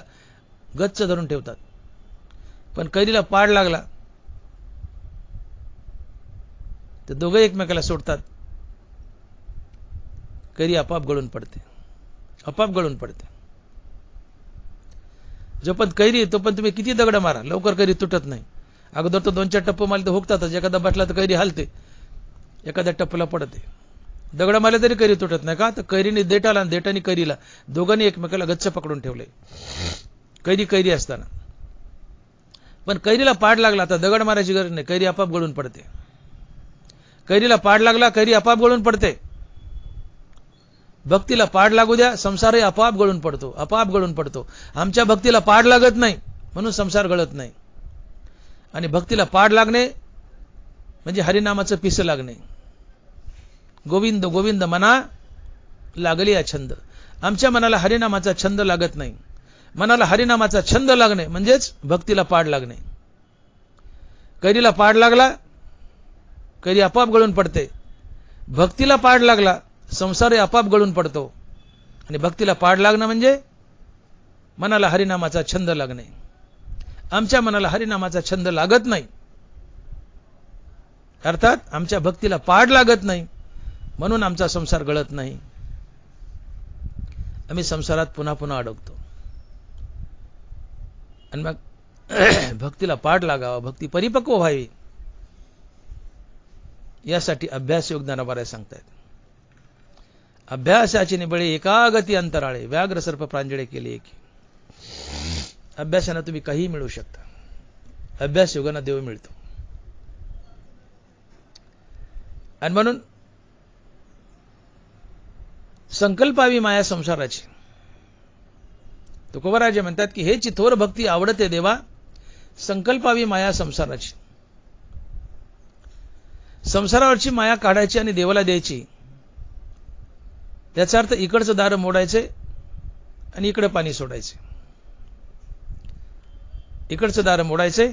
गच्च धरून ठेवतात. पण कैरीला पाड लागला ते दोघे एकमेकाला सोडतात. कैरी आपोआप गळून पडते, आपोआप गळून पडते. जो पण कैरी तो पण तुम्ही किती दगड मारा, लवकर कैरी तुटत नाही. अगोदर तो 2-4 टप्प मारले तर हुकतातच. एखादा बसला तर कैरी हलते, एखाद्या टप्पला पडते. दगड मारले तरी कैरी तुटत नाही. का तर कैरीने देठाला आणि देठाने कैरीला दोघांनी एकमेकाला गच्च पकडून ठेवले. कैरी असताना पण कैरीला पाड लागला, आता दगड मारायची गरज नाही, कैरी आपाप गळून पडते. कैरीला पाड लागला, कैरी आपाप गळून पडते. भक्तीला पाड लागू द्या, संसारही आपाप गळून पडतो, आपाप गळून पडतो. आमच्या भक्तीला पाड लागत नाही म्हणून संसार गळत नाही. आणि भक्तीला पाड लागणे म्हणजे हरिनामाचं पिसं लागणे. गोविंद गोविंद मना लागली या छंद. आमच्या मनाला हरिनामाचा छंद लागत नाही. मनाला हरिनामाचा छंद लागणे म्हणजेच भक्तीला पाड लागणे. कैरीला पाड लागला, कैरी आपाप गळून पडते. भक्तीला पाड लागला, संसारही आपाप गळून पडतो. आणि भक्तीला पाड लागणं म्हणजे मनाला हरिनामाचा छंद लागणे. आमच्या मनाला हरिनामाचा छंद लागत नाही, अर्थात आमच्या भक्तीला पाड लागत नाही म्हणून आमचा संसार गळत नाही. आम्ही संसारात पुन्हा पुन्हा अडकतो. आणि मग भक्तीला पाड लागावा, भक्ती परिपक्व व्हावी, यासाठी अभ्यास योग ज्ञानोबा सांगतायत. अभ्यासाची निबळे एकागती अंतराळे, व्याघ्र सर्प प्रांजळे केले एकी. अभ्यासानं तुम्ही काहीही मिळवू शकता. अभ्यास योगानं देव मिळतो. आणि म्हणून संकल्पावी माया संसाराची. तुकोबराजे म्हणतात की हे चिथोर भक्ती आवडते देवा, संकल्पावी माया संसाराची. संसारावरची माया काढायची आणि देवाला द्यायची. त्याचा अर्थ इकडचं दार मोडायचे आणि इकडे पाणी सोडायचे. इकडचं दार मोडायचे,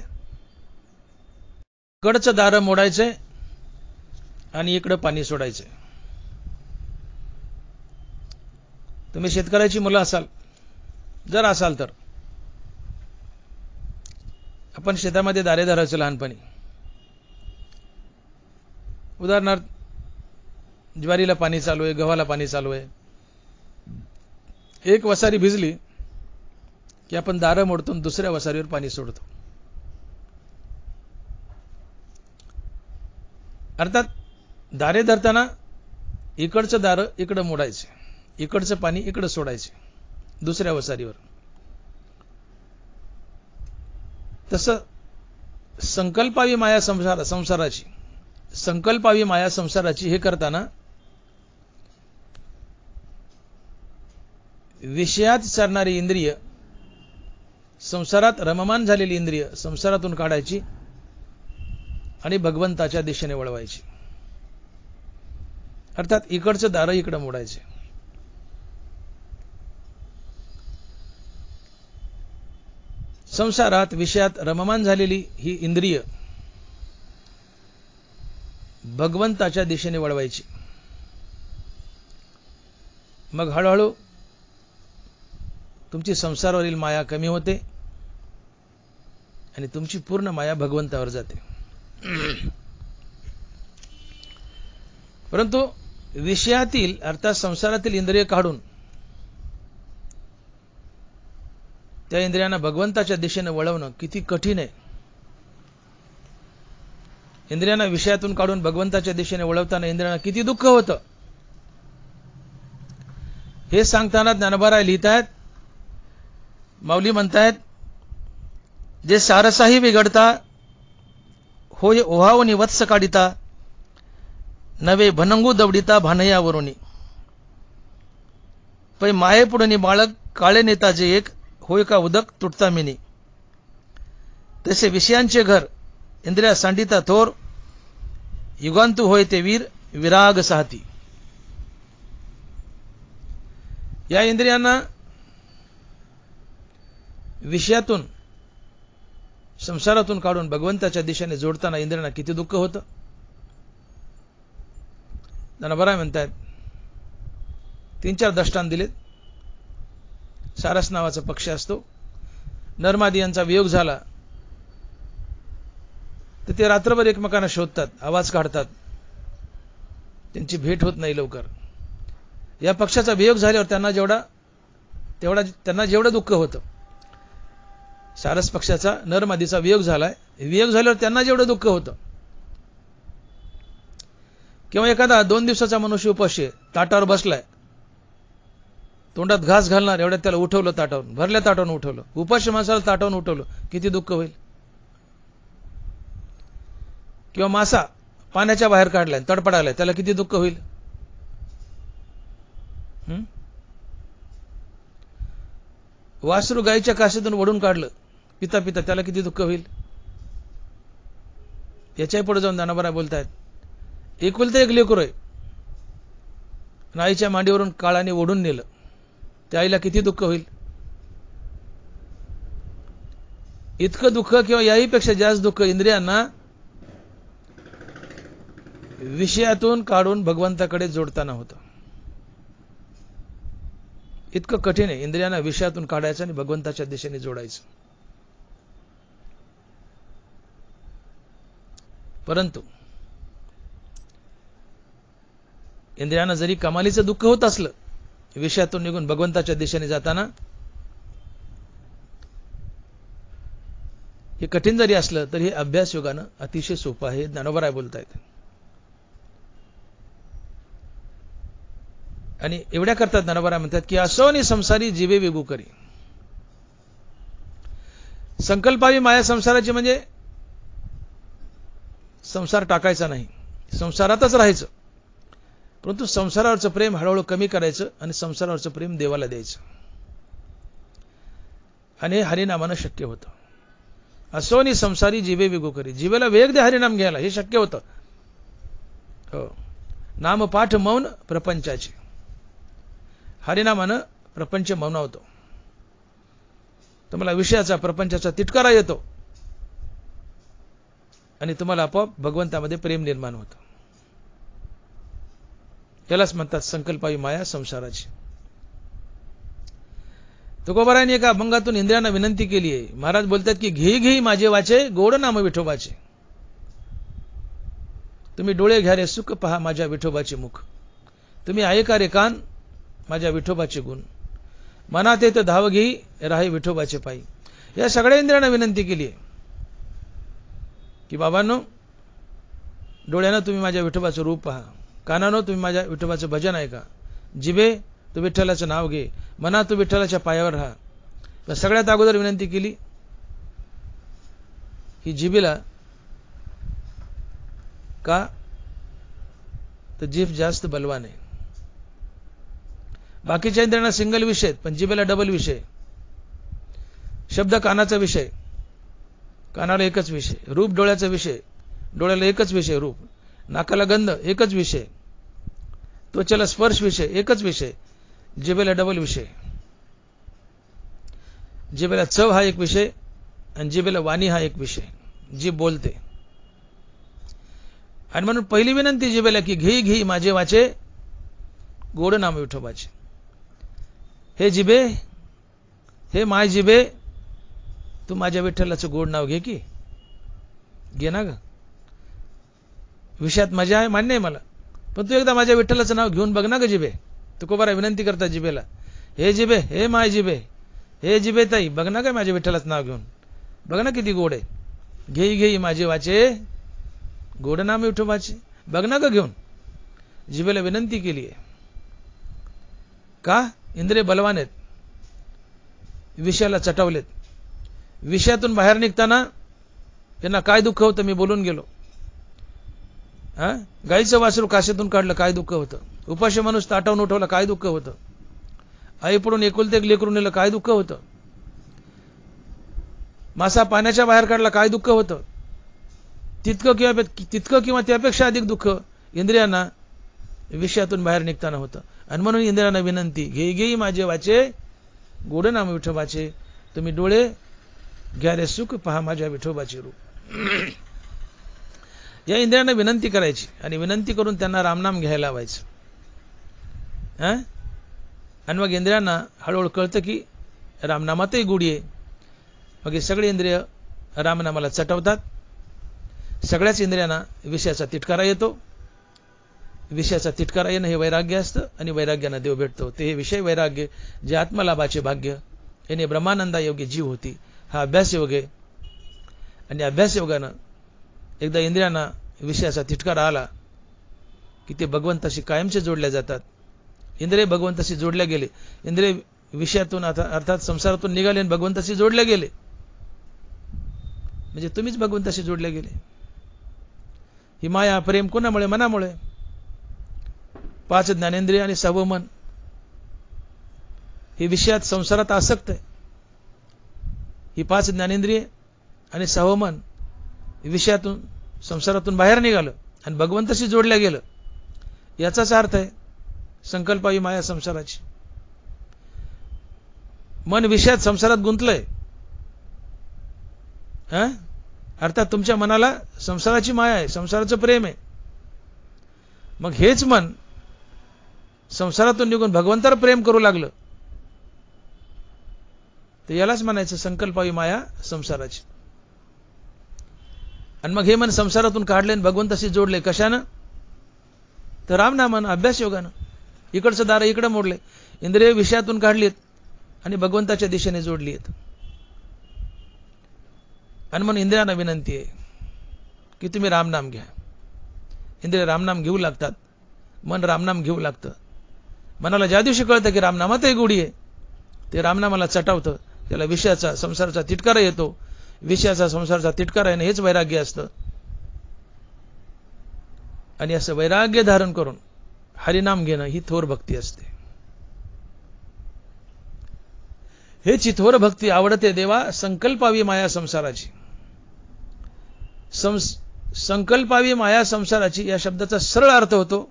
इकडचं दार मोडायचे आणि इकडे पाणी सोडायचे. तुम्ही शेतकऱ्याची मुलं असाल, जर असाल तर आपण शेतामध्ये दारे धरायचो लहानपणी. उदाहरणार्थ ज्वारीला पाणी चालू आहे, गव्हाला पाणी चालू आहे. एक वसारी भिजली की आपण दारं मोडतो, दुसऱ्या वसारीवर पाणी सोडतो. अर्थात दारे धरताना इकडचं दारं इकडं मोडायचे, इकडचं पाणी इकडं सोडायचे दुसऱ्या वसारीवर. तसं संकल्पावी माया संसाराची, संकल्पावी माया संसाराची हे करताना विषयात चालणारी इंद्रिय, संसारात रममान झालेली इंद्रिय संसारातून काढायची आणि भगवंताच्या दिशेने वळवायची. अर्थात इकडचं दार इकडं मोडायचे. संसारात विषयात रममान झालेली ही इंद्रिय भगवंताच्या दिशेने वळवायची. मग हळूहळू तुमची संसारावरील माया कमी होते आणि तुमची पूर्ण माया भगवंतावर जाते. परंतु विषयातील अर्थात संसारातील इंद्रिय काढून त्या इंद्रियांना भगवंताच्या दिशेने वळवणं किती कठीण आहे. इंद्रियांना विषयातून काढून भगवंताच्या दिशेने वळवताना इंद्रियांना किती दुःख होतं हे सांगताना ज्ञानोबा लिहितायत. माऊली म्हणतायत, जे सारसाही बिघडता होय ओहावनी वत्स काढिता, नवे भनंगू दवडिता भानयावरुनी, पै माये पुढनी बाळक काळे नेताचे एक, होय का उदक तुटता मिनी, तसे विषयांचे घर इंद्रिया सांडिता थोर, युगांतू होय ते वीर विराग साहती. या इंद्रियांना विषयातून संसारातून काढून भगवंताच्या दिशेने जोडताना इंद्रियांना किती दुःख होतं. ज्ञानोबा म्हणतात 3-4 दृष्टांत दिलेत. सारस नावाचा पक्षी असतो, नरमादी यांचा वियोग झाला तर ते रात्रभर एकमेकांना शोधतात, आवाज काढतात, त्यांची भेट होत नाही लवकर. या पक्षाचा वियोग झाल्यावर त्यांना जेवढं दुःख होतं, सारस पक्षाचा नर मादीचा वियोग झालाय, वियोग झाल्यावर त्यांना जेवढं दुःख होतं, किंवा एखादा 2 दिवसाचा मनुष्य उपाशी आहे, ताटावर बसलाय, तोंडात घास घालणार एवढ्यात त्याला उठवलं ताटावरून, भरल्या ताटावरून उठवलं, उपाशी माणसाला ताटावरून उठवलं, किती दुःख होईल. किंवा मासा पाण्याच्या बाहेर काढलाय, तडपडालाय, त्याला किती दुःख होईल. वासरू गायीच्या काशीतून ओढून काढलं पिता पिता, त्याला किती दुःख होईल. याच्याही पुढे जाऊन दानाबारा बोलतायत, एकुलते एक लेकरू आहे, आईच्या मांडीवरून काळाने ओढून नेलं, त्या आईला किती दुःख होईल. इतकं दुःख किंवा याहीपेक्षा जास्त दुःख इंद्रियांना विषयातून काढून भगवंताकडे जोडताना होतं. इतकं कठीण आहे इंद्रियांना विषयातून काढायचं आणि भगवंताच्या दिशेने जोडायचं. परंतु इंद्रियांना जरी कमालीचं दुःख होत असलं विषयातून निघून भगवंताच्या दिशेने जाताना, हे कठीण जरी असलं तरी हे अभ्यास योगानं अतिशय सोपं आहे. ज्ञानोबा बोलतायत. आणि एवढ्या करतात ज्ञानोबा म्हणतात की असोनी संसारी जीवे वेगू करी. संकल्पावी माया संसाराची म्हणजे संसार टाकायचा नाही, संसारातच राहायचं, परंतु संसारावरचं प्रेम हळूहळू कमी करायचं आणि संसारावरचं प्रेम देवाला द्यायचं. आणि हे हरिनामानं शक्य होतं. असोनी संसारी जीवे वेगू करी. जीवेला वेग दे हरिनाम घ्यायला, हे शक्य होतं. हो, नामपाठ मौन प्रपंचाचे. हरिनामानं प्रपंच मौनावतो. तुम्हाला विषयाचा प्रपंचाचा तिटकारा येतो आणि तुम्हाला आपोआप भगवंतामध्ये प्रेम निर्माण होतं. यालाच म्हणतात संकल्पावी माया संसाराची. तुकोबारायांनी एका अभंगातून इंद्रियांना विनंती केली आहे. महाराज बोलतात की घेई घेई माझे वाचे गोड नाम विठोबाचे. तुम्ही डोळे घ्या रे सुख पहा माझ्या विठोबाचे मुख. तुम्ही ऐका रे कान माझ्या विठोबाचे गुण. मनात येत धाव घेई राहे विठोबाचे पायी. या सगळ्या इंद्रियांना विनंती केली आहे की बाबांनो, डोळ्यानं तुम्ही माझ्या विठोबाचं रूप पहा, कानानं तुम्ही माझ्या विठोबाचं भजन ऐका, जिभे तू विठ्ठलाचं नाव घे, मनात तू विठ्ठलाच्या पायावर राहा. तर सगळ्यात अगोदर विनंती केली ही जिभेला. का तर जीभ जास्त बलवान आहे. बाकीच्या इंद्रियांना सिंगल विषय, पण जिभेला डबल विषय. शब्द कानाचा विषय, कानाला एकच विषय. रूप डोळ्याचा विषय, डोळ्याला एकच विषय रूप. नाकाला गंध एकच विषय. त्वचेला स्पर्श विषय एकच विषय. जिभेला डबल विषय. जिभेला चव हा एक विषय आणि जिभेला वाणी हा एक विषय. जीभ बोलते. आणि म्हणून पहिली विनंती जिभेला की घेई घेई माझे वाचे गोड नाम विठोबाचे. हे जिभे, हे माय जिभे, तू माझ्या विठ्ठलाचं गोड नाव घे की. घे ना ग. विषयात मजा आहे मान्य आहे मला, पण तू एकदा माझ्या विठ्ठलाचं नाव घेऊन बघ ना ग जिभे. तुकोबारा विनंती करता जिभेला, हे जिभे, हे माय जिभे, हे जिभे ताई, बघ ना काय माझ्या विठ्ठलाचं नाव घेऊन, बघ ना किती गोड आहे. घेई घेई माझे वाचे गोड नाम विठोबाचे. बघ ना ग घेऊन. जिभेला विनंती केली आहे. का? इंद्रिय बलवान आहेत, विषयाला चटवलेत. विषयातून बाहेर निघताना त्यांना काय दुःख होतं मी बोलून गेलो. गाईचं वासरू काशेतून काढलं काय दुःख होतं. उपाशी माणूस ताटावून उठवलं काय दुःख होतं. आई पडून एकुलते एक लेकरून नेलं काय दुःख होतं. मासा पाण्याच्या बाहेर काढला काय दुःख होतं. तितकं किंवा त्यापेक्षा अधिक दुःख इंद्रियांना विषयातून बाहेर निघताना होतं. आणि म्हणून इंद्रियांना विनंती, घेई घेई माझे वाचे गोड नाम विठोबाचे. तुम्ही डोळे घ्या रे सुख पहा माझ्या विठोबाचे रूप. या इंद्रियांना विनंती करायची आणि विनंती करून त्यांना रामनाम घ्यायला लावायचं. आणि मग इंद्रियांना हळूहळू कळतं की रामनामातही गुढी आहे. मग हे सगळे इंद्रिय रामनामाला चटवतात. सगळ्याच इंद्रियांना विषयाचा तिटकारा येतो. विषयाचा तिटकारा येणं हे वैराग्य असतं आणि वैराग्यानं देव भेटतो. ते हे विषय वैराग्य जे आत्मलाभाचे भाग्य याने ब्रह्मानंदा योग्य जीव होती. हा अभ्यास योग आहे. आणि अभ्यास योगानं एकदा इंद्रियांना विषयाचा तिटकारा आला की ते भगवंताशी कायमचे जोडल्या जातात. इंद्रिय भगवंताशी जोडल्या गेले. इंद्रिय विषयातून अर्थात संसारातून निघाले आणि भगवंताशी जोडल्या गेले. म्हणजे तुम्हीच भगवंताशी जोडल्या गेले. ही माया प्रेम कोणामुळे? मनामुळे. 5 ज्ञानेंद्रिय आणि 6वं मन ही विषयात संसारात आसक्त आहे. ही 5 ज्ञानेंद्रिय आणि 6वं मन विषयातून संसारातून बाहेर निघालं आणि भगवंताशी जोडल्या गेलं. याचाच अर्थ आहे संकल्पावी माया संसाराची. मन विषयात संसारात गुंतलंय. अर्थात तुमच्या मनाला संसाराची माया आहे, संसाराचं प्रेम आहे. मग हेच मन संसारातून निघून भगवंतावर प्रेम करू लागलं तर यालाच म्हणायचं संकल्पावी माया संसाराची. आणि मग हे मन संसारातून काढले आणि भगवंताशी जोडले. कशानं? तर रामनामानं, अभ्यास योगानं. इकडचं दार इकडं मोडले. इंद्रिय विषयातून काढलीत आणि भगवंताच्या दिशेने जोडली आहेत. आणि म्हणून इंद्रियांना विनंती आहे की तुम्ही रामनाम घ्या. इंद्रिय रामनाम घेऊ लागतात. मन रामनाम घेऊ लागतं. मनाला ज्या दिवशी कळतं की रामनामातही गोडी आहे ते रामनामाला चटावतं. त्याला विषयाचा संसाराचा तिटकारा येतो. विषयाचा संसाराचा तिटकारा येणं हेच वैराग्य असतं. आणि असं वैराग्य धारण करून हरिनाम घेणं ही थोर भक्ती असते. हेची थोर भक्ती आवडते देवा संकल्पावी माया संसाराची. संकल्पावी माया संसाराची या शब्दाचा सरळ अर्थ होतो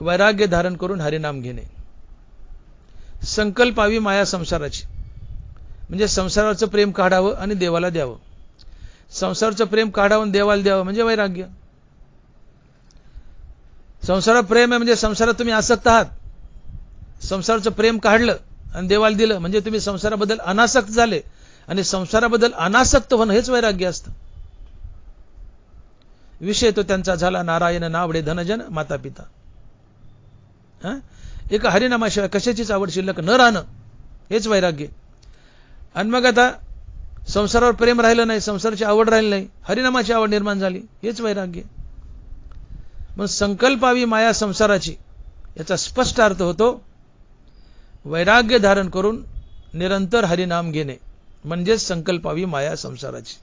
वैराग्य धारण करून हरिनाम घेणे. संकल्पावी माया संसाराची म्हणजे संसाराचं प्रेम काढावं आणि देवाला द्यावं. संसाराचं प्रेम काढावं आणि देवाला द्यावं म्हणजे वैराग्य. संसारात प्रेम आहे म्हणजे संसारात तुम्ही आसक्त आहात. संसाराचं प्रेम काढलं आणि देवाला दिलं म्हणजे तुम्ही संसाराबद्दल अनासक्त झाले. आणि संसाराबद्दल अनासक्त होणं हेच वैराग्य असतं. विषय तो त्यांचा झाला नारायण नावडे धनजन माता पिता. एका हरिनामाशिवाय कशाचीच आवड शिल्लक न राहणं हेच वैराग्य. आणि मग आता संसारावर प्रेम राहिलं नाही, संसाराची आवड राहिली नाही, हरिनामाची आवड निर्माण झाली हेच वैराग्य. मग संकल्पावी माया संसाराची याचा स्पष्ट अर्थ होतो वैराग्य धारण करून निरंतर हरिनाम घेणे म्हणजेच संकल्पावी माया संसाराची.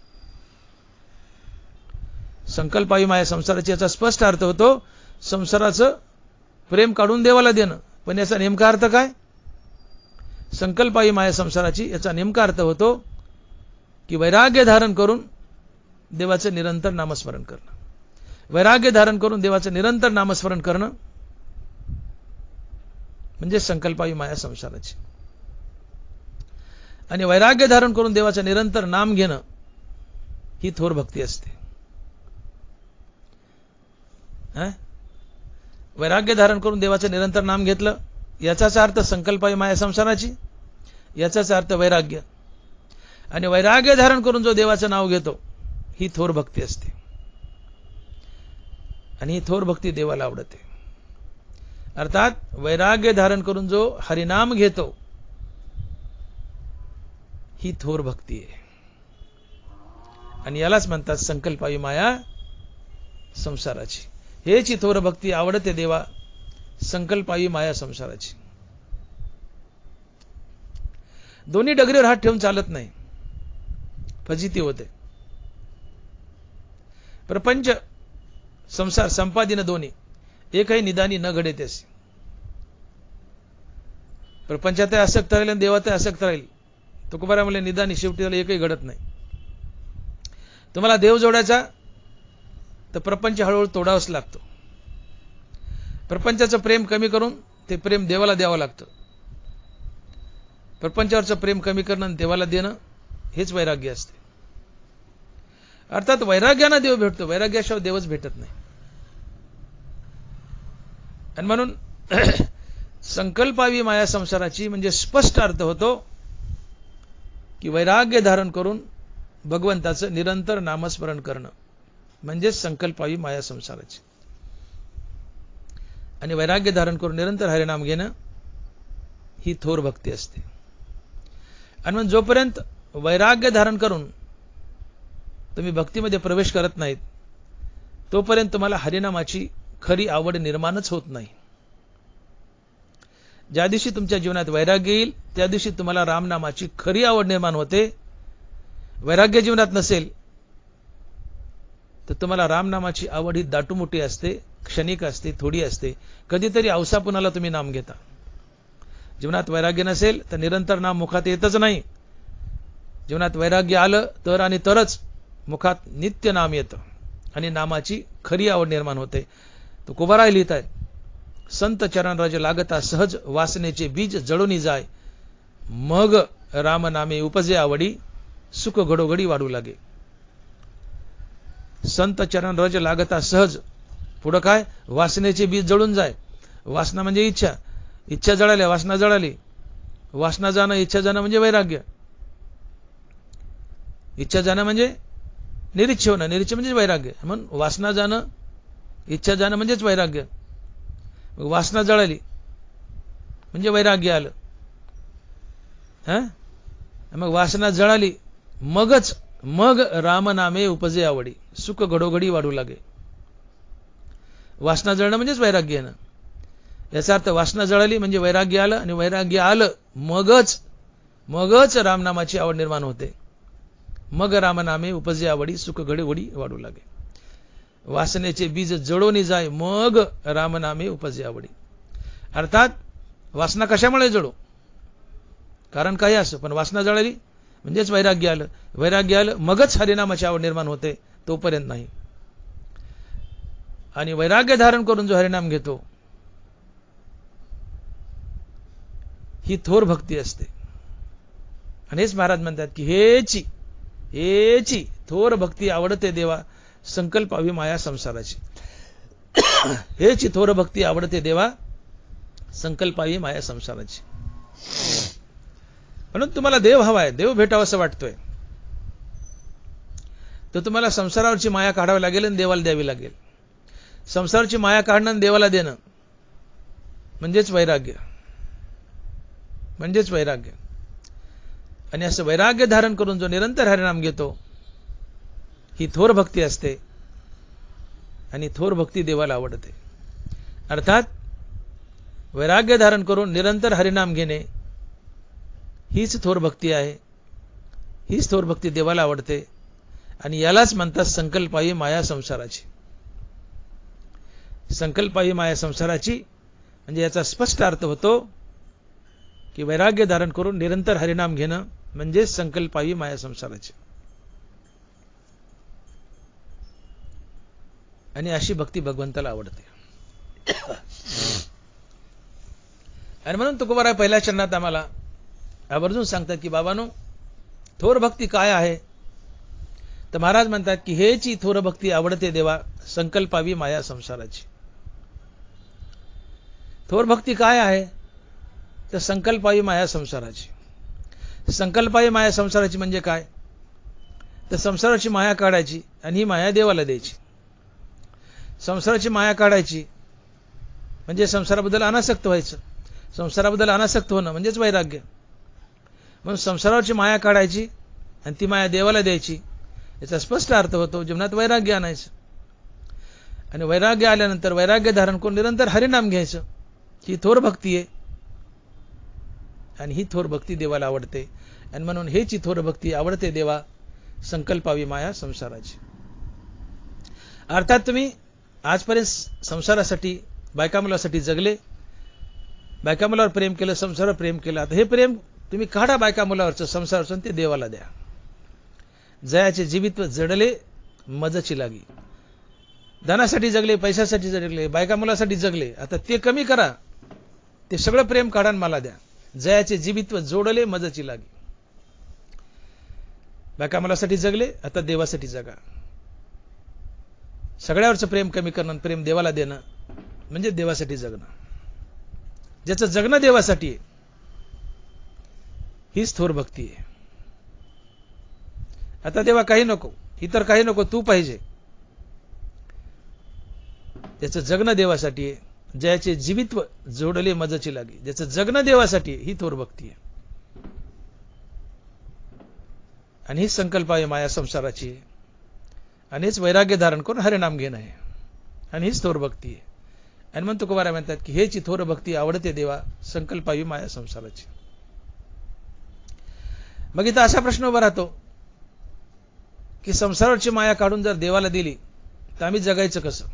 संकल्पावी माया संसाराची याचा स्पष्ट अर्थ होतो संसाराचं प्रेम काढून देवाला देणं. पण याचा नेमका अर्थ काय? संकल्पावी माया संसाराची याचा नेमका अर्थ होतो की वैराग्य धारण करून देवाचं निरंतर नामस्मरण करणं. वैराग्य धारण करून देवाचं निरंतर नामस्मरण करणं म्हणजे संकल्पावी माया संसाराची. आणि वैराग्य धारण करून देवाचं निरंतर नाम घेणं ही थोर भक्ती असते. वैराग्य धारण करून देवाचं निरंतर नाम घेतलं याचाच अर्थ संकल्पावी माया संसाराची, याचाच अर्थ वैराग्य. आणि वैराग्य धारण करून जो देवाचं नाव घेतो ही थोर भक्ती असते. आणि ही थोर भक्ती देवाला आवडते. अर्थात वैराग्य धारण करून जो हरिनाम घेतो ही थोर भक्ती आहे. आणि यालाच म्हणतात संकल्पावी माया संसाराची. हेची थोर भक्ती आवडते देवा संकल्पावी माया संसाराची. दोन्ही डगरीवर हात ठेवून चालत नाही, फजिती होते. प्रपंच संसार संपादिन दोन्ही एकही निदानी न घडे त्यासी. प्रपंचातही आसक्त राहील आणि देवातही आसक्त राहील. तुकोबारा म्हणले निदानी शेवटी त्याला एकही घडत नाही. तुम्हाला देव जोडायचा तर प्रपंच हळूहळू तोडावंच लागतो. प्रपंचाचं प्रेम कमी करून ते प्रेम देवाला द्यावं लागतं. प्रपंचावरचं प्रेम कमी करणं आणि देवाला देणं हेच वैराग्य असते. अर्थात वैराग्यानं देव भेटतो, वैराग्याशिवाय देवच भेटत नाही. आणि म्हणून संकल्पावी माया संसाराची म्हणजे स्पष्ट अर्थ होतो की वैराग्य धारण करून भगवंताचं निरंतर नामस्मरण करणं म्हणजेच संकल्पावी माया संसाराची. आणि वैराग्य धारण करून निरंतर हरिनाम घेणं ही थोर भक्ती असते. आणि मग जोपर्यंत वैराग्य धारण करून तुम्ही भक्तीमध्ये प्रवेश करत नाहीत तोपर्यंत तुम्हाला हरिनामाची खरी आवड निर्माणच होत नाही. ज्या दिवशी तुमच्या जीवनात वैराग्य येईल त्या दिवशी तुम्हाला रामनामाची खरी आवड निर्माण होते. वैराग्य जीवनात नसेल तर तुम्हाला रामनामाची आवड ही दाटूमुटी असते, क्षणिक असते, थोडी असते. कधीतरी अवसापुनाला तुम्ही नाम घेता. जीवनात वैराग्य नसेल तर निरंतर नाम मुखात येतच नाही. जीवनात वैराग्य आलं तर आणि तरच मुखात नित्य नाम येतं आणि नामाची खरी आवड निर्माण होते. तो कुंभाराय लिहित आहेत, संत चरणराज लागता सहज वासनेचे बीज जळूनी जाय, मग राम नामे उपजे आवडी, सुख घडोघडी वाढू लागे. संत चरणराज लागता सहज, पुढं काय? वासनेचे बीज जळून जाय. वासना म्हणजे इच्छा, इच्छा जळाल्या, वासना जळाली. वासना जाणं, इच्छा जाणं म्हणजे वैराग्य. इच्छा जाणं म्हणजे निरीच्छ होणं, निरीच्छ म्हणजे वैराग्य. म्हणून वासना जाणं, इच्छा जाणं म्हणजेच वैराग्य. वासना जळाली म्हणजे वैराग्य आलं. मग वासना जळाली मग रामनामे उपजे आवडी, सुख घडोघडी वाढू लागे. वासना जळणं म्हणजेच वैराग्य येणं. याचा अर्थ वासना जळाली म्हणजे वैराग्य आलं आणि वैराग्य आलं मगच रामनामाची आवड निर्माण होते. मग रामनामे उपजे आवडी, सुख घडोघडी वाढू लागे. वासनेचे बीज जळोनी जाय, मग रामनामे उपजे आवडी. अर्थात वासना कशामुळे जळो? कारण काही असो, पण वासना जळाली म्हणजेच वैराग्य आलं. वैराग्य आलं मगच हरिनामाची आवड निर्माण होते, तोपर्यंत नाही. आणि वैराग्य धारण करून जो हरिनाम घेतो ही थोर भक्ती असते. आणि हेच महाराज म्हणतात की हेची थोर भक्ती आवडते देवा, संकल्पावी माया संसाराची. हेची थोर भक्ती आवडते देवा, संकल्पावी माया संसाराची. म्हणून तुम्हाला देव हवाय, देव भेटावं असं वाटतोय, तर तुम्हाला संसारावरची माया काढावी लागेल आणि देवाला द्यावी लागेल. संसाराची माया काढणं आणि देवाला देणं म्हणजेच वैराग्य. आणि असं वैराग्य धारण करून जो निरंतर हरिनाम घेतो ही थोर भक्ती असते. आणि थोर भक्ती देवाला आवडते. अर्थात वैराग्य धारण करून निरंतर हरिनाम घेणे हीच थोर भक्ती आहे. हीच थोर भक्ती देवाला आवडते. आणि यालाच म्हणतात संकल्पावी माया संसाराची. संकल्पावी माया संसाराची म्हणजे याचा स्पष्ट अर्थ होतो की वैराग्य धारण करून निरंतर हरिनाम घेणं म्हणजे संकल्पावी माया संसाराची. आणि अशी भक्ती भगवंताला आवडते. आणि म्हणून तुकोबाराय पहिल्या चरणात आम्हाला आवर्जून सांगतात की बाबांनो, थोर भक्ती काय आहे? तर महाराज म्हणतात की हेची थोर भक्ती आवडते देवा, संकल्पावी माया संसाराची. थोर भक्ती काय आहे? तर संकल्पावी माया संसाराची. संकल्पावी माया संसाराची म्हणजे काय? तर संसाराची माया काढायची आणि ही माया देवाला द्यायची. संसाराची माया काढायची म्हणजे संसाराबद्दल अनासक्त व्हायचं. संसाराबद्दल अनासक्त होणं म्हणजेच वैराग्य. म्हणून संसारावरची माया काढायची आणि ती माया देवाला द्यायची. याचा स्पष्ट अर्थ होतो जीवनात वैराग्य आणायचं. आणि वैराग्य आल्यानंतर वैराग्य धारण करून निरंतर हरिनाम घ्यायचं. ही थोर भक्ती आहे. आणि ही थोर भक्ती देवाला आवडते. आणि म्हणून हेची थोर भक्ती आवडते देवा, संकल्पावी माया संसाराची. अर्थात तुम्ही आजपर्यंत संसारासाठी, बायका मुलासाठी जगले, बायका मुलावर प्रेम केलं, संसारावर प्रेम केलं. आता हे प्रेम तुम्ही काढा बायका मुलावरचं, संसारावरचं, ते देवाला द्या. जयाचे जीवित्व जडले मजची लागी. धनासाठी जगले, पैशासाठी जगले, बायका मुलासाठी जगले, आता ते कमी करा. ते सगळं प्रेम काढा मला द्या. जयाचे जीवित्व जोडले मजची लागी. बायका मुलासाठी जगले, आता देवासाठी जगा. सगळ्यावरचं प्रेम कमी करणं, प्रेम देवाला देणं म्हणजे देवासाठी जगणं. ज्याचं जगणं देवासाठी आहे हीच थोर भक्ती आहे. आता देवा काही नको, इतर काही नको, तू पाहिजे. ज्याचं जगणं देवासाठी आहे ज्याचे जीवित्व जोडले मजची लागी, ज्याचं जगणं देवासाठी, ही थोर भक्ती आहे. आणि ही संकल्प आहे माया संसाराची. आणि हेच वैराग्य धारण करून हरिनाम घेणं आहे. आणि हीच थोर भक्ती आहे. आणि म्हणून तुकोबाराय म्हणतात की हेची थोर भक्ती आवडते देवा, संकल्पावी माया संसाराची. मग इथं असा प्रश्न उभा राहतो की संसाराची माया काढून जर देवाला दिली तर आम्ही जगायचं कसं?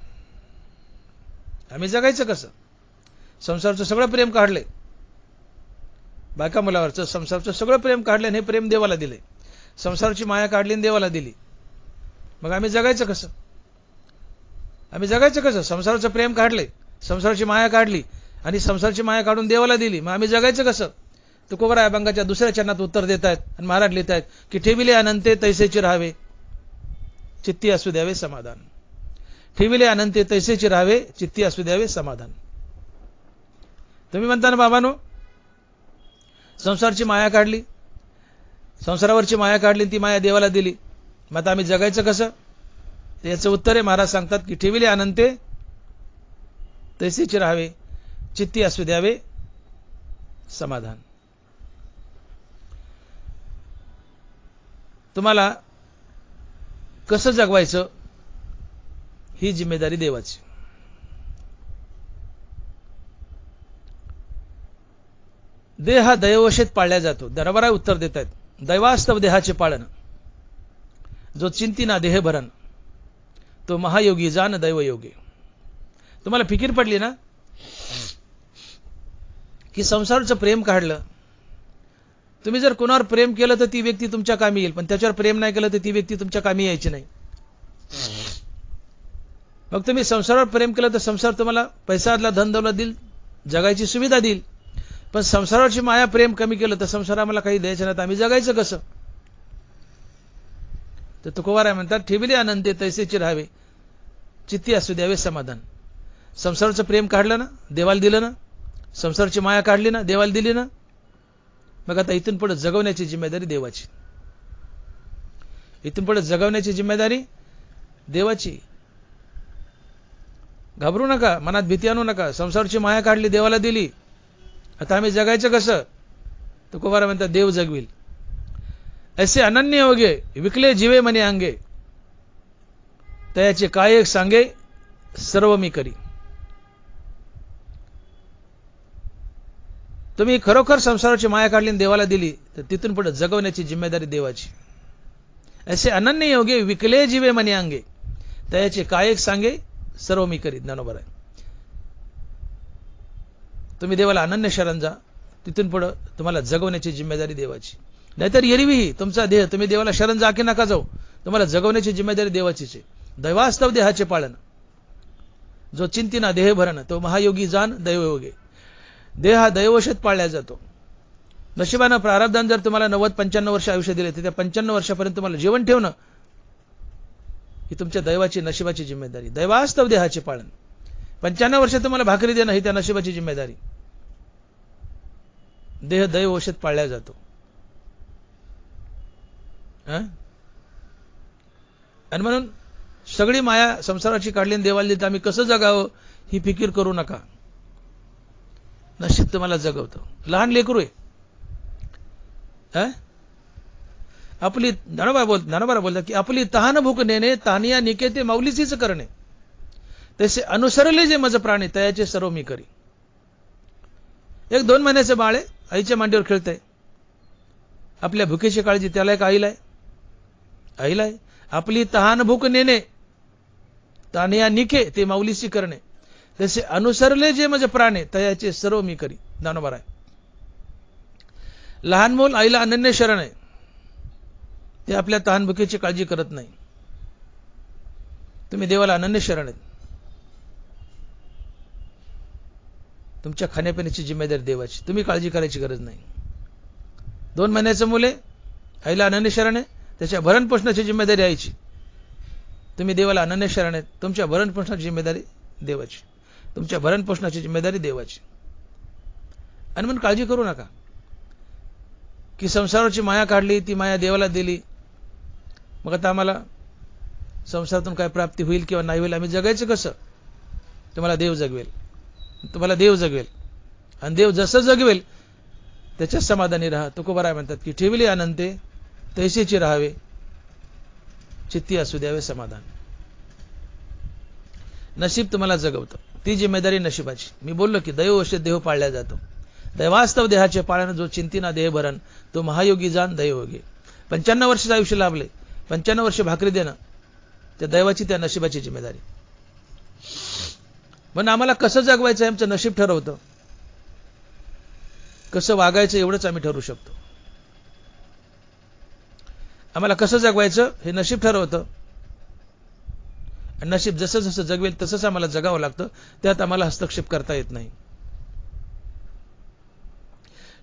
आम्ही जगायचं कसं? संसाराचं सगळं प्रेम काढलंय, बायका मुलावरचं संसाराचं सगळं प्रेम काढलं आणि हे प्रेम देवाला दिले. संसाराची माया काढली आणि देवाला दिली, मग आम्ही जगायचं कसं? आम्ही जगायचं कसं? संसाराचं प्रेम काढले, संसाराची माया काढली आणि संसाराची माया काढून देवाला दिली, मग आम्ही जगायचं कसं? तुकोबाराय अभंगाच्या दुसऱ्या चरणात उत्तर देत आहेत आणि महाराज लिहित आहेत की ठेविले अनंते तैसेची राहावे, चित्ती असू द्यावे समाधान. ठेविले अनंते तैसेची राहावे, चित्ती असू द्यावे समाधान. तुम्ही म्हणता ना बाबांनो, संसारची माया काढली, संसारावरची माया काढली, ती माया देवाला दिली, मग आता आम्ही जगायचं कसं? याचं उत्तर आहे, महाराज सांगतात की ठेविले अनंते तैसेची राहावे, चित्ती असू द्यावे समाधान. तुम्हाला कसं जगवायचं ही जिम्मेदारी देवाची. देह हा दैववशेत पाळला जातो. दरबारा उत्तर देत आहेत, दैवास्तव देहाचे पाळन, जो चिंतिना देह भरण, तो महायोगी जान दैवयोगी. तुम्हाला फिकीर पडली ना की संसाराचं प्रेम काढलं, तुम्ही जर कोणावर प्रेम केलं तर ती व्यक्ती तुमच्या कामी येईल, पण त्याच्यावर प्रेम नाही केलं तर ती व्यक्ती तुमच्या कामी यायची नाही. मग तुम्ही संसारावर प्रेम केलं तर संसार तुम्हाला पैसा, धन दौलत देईल, जगायची सुविधा देईल, पण संसाराची माया प्रेम कमी केलं तर संसार आम्हाला काही द्यायचं नाही, तर आम्ही जगायचं कसं? तर तुकोबाराय म्हणतात ठेविले अनंते तैसेची राहावे, चित्ती असू द्यावे समाधान. संसाराचं प्रेम काढलं ना, देवाला दिलं ना, संसाराची माया काढली ना, देवाला दिली ना, मग आता इथून पुढे जगवण्याची जिम्मेदारी देवाची. इथून पुढे जगवण्याची जिम्मेदारी देवाची. घाबरू नका, मनात भीती आणू नका. संसाराची माया काढली, देवाला दिली, आता आम्ही जगायचं कसं? तुकोबाराय म्हणतात देव जगविल. ऐसे अनन्य होगे विकले जीवे मने अंगे, तयाचे काय एक सांगे सर्व मी करी. तुम्ही खरोखर संसाराची माया काढली आणि देवाला दिली तर तिथून पुढे जगवण्याची जिम्मेदारी देवाची. ऐसे अनन्य होगे विकले जीवे मने अंगे, तयाचे काय एक सांगे सर्व मी करी. ज्ञानोबा आहे. तुम्ही देवाला अनन्य शरण जा, तिथून पुढे तुम्हाला जगवण्याची जिम्मेदारी देवाची. नाहीतर एरवीही तुमचा देह तुम्ही देवाला शरण जा की नका जाऊ, तुम्हाला जगवण्याची जिम्मेदारी देवाचीच आहे. दैवास्तव देहाचे पाळन, जो चिंतिना देह भरण, तो महायोगी जान दैवयोगे. देह हा दैववशेत पाळला जातो. नशिबानं प्रारब्धान जर तुम्हाला 90-95 वर्ष आयुष्य दिले तर त्या 95 वर्षापर्यंत तुम्हाला जीवन ठेवणं ही तुमच्या दैवाची, नशिबाची जिम्मेदारी. दैवास्तव देहाचे पाळन. 95 वर्ष तुम्हाला भाकरी देणं ही त्या नशिबाची जिम्मेदारी. देह दैववशेत पाळला जातो. आणि म्हणून सगळी माया संसाराची काढली आणि देवाला दिली, आम्ही कसं जगावं ही फिकीर करू नका. नशीब तुम्हाला जगवतं. लहान लेकरू आहे, आपली ज्ञानोबा बोलतात की आपली तहान भूक नेणे, तानिया निके ते माऊलीचीच करणे, तसे अनुसरले जे मज प्राणी, तयाचे सर्व मी करी. 1-2 महिन्याचं बाळ आहे, आईच्या मांडीवर खेळतंय. आपल्या भुकेची काळजी त्याला एक आईला आहे. आपली तहान भूक नेणे, तानिया निके ते माऊलीची करणे, तसे अनुसरले जे मज प्राणे, तयाचे सर्व मी करी. ज्ञानोबा आहे. लहान मूल आईला अनन्य शरण आहे, ते आपल्या तहान भुकेची काळजी करत नाही. तुम्ही देवाला अनन्य शरण आहेत. तुमच्या खाण्यापिण्याची जिम्मेदारी देवाची, तुम्ही काळजी करायची गरज नाही. 2 महिन्याचं मुल आहे, आईला अनन्य शरण आहे, त्याच्या भरण पोषणाची जिम्मेदारी आईची. तुम्ही देवाला अनन्य शरण आहेत, तुमच्या भरण पोषणाची जिम्मेदारी देवाची. तुमच्या भरण पोषणाची जिम्मेदारी देवाची. आणि म्हणून काळजी करू नका की संसाराची माया काढली, ती माया देवाला दिली, मग आता आम्हाला संसारातून काय प्राप्ती होईल किंवा नाही होईल, आम्ही जगायचं कसं? तुम्हाला देव जगवेल. तुम्हाला देव जगवेल. आणि देव जसं जगवेल त्याच्यात समाधानी राहा. तुकोबाराय म्हणतात की ठेविले अनंते तैसेची राहावे, चित्ती असू द्यावे समाधान. नशीब तुम्हाला जगवतं, ती जिम्मेदारी नशिबाची. मी बोललो की दैववश देह पाळल्या जातो. दैवास्तव देहाचे पाळण जो चिंतीना देह भरण, तो महायोगी जाण दैवयोगी. 95 वर्षाचं आयुष्य लाभले, 95 वर्ष भाकरी देणं त्या दैवाची, त्या नशिबाची जिम्मेदारी. म्हणून आम्हाला कसं जगवायचं आहे आमचं नशीब ठरवतं. कसं वागायचं एवढंच आम्ही ठरवू शकतो. आम्हाला कसं जगवायचं हे नशीब ठरवतं. आणि नशीब जसं जसं जगवेल तसंच आम्हाला जगावं लागतं. त्यात आम्हाला हस्तक्षेप करता येत नाही.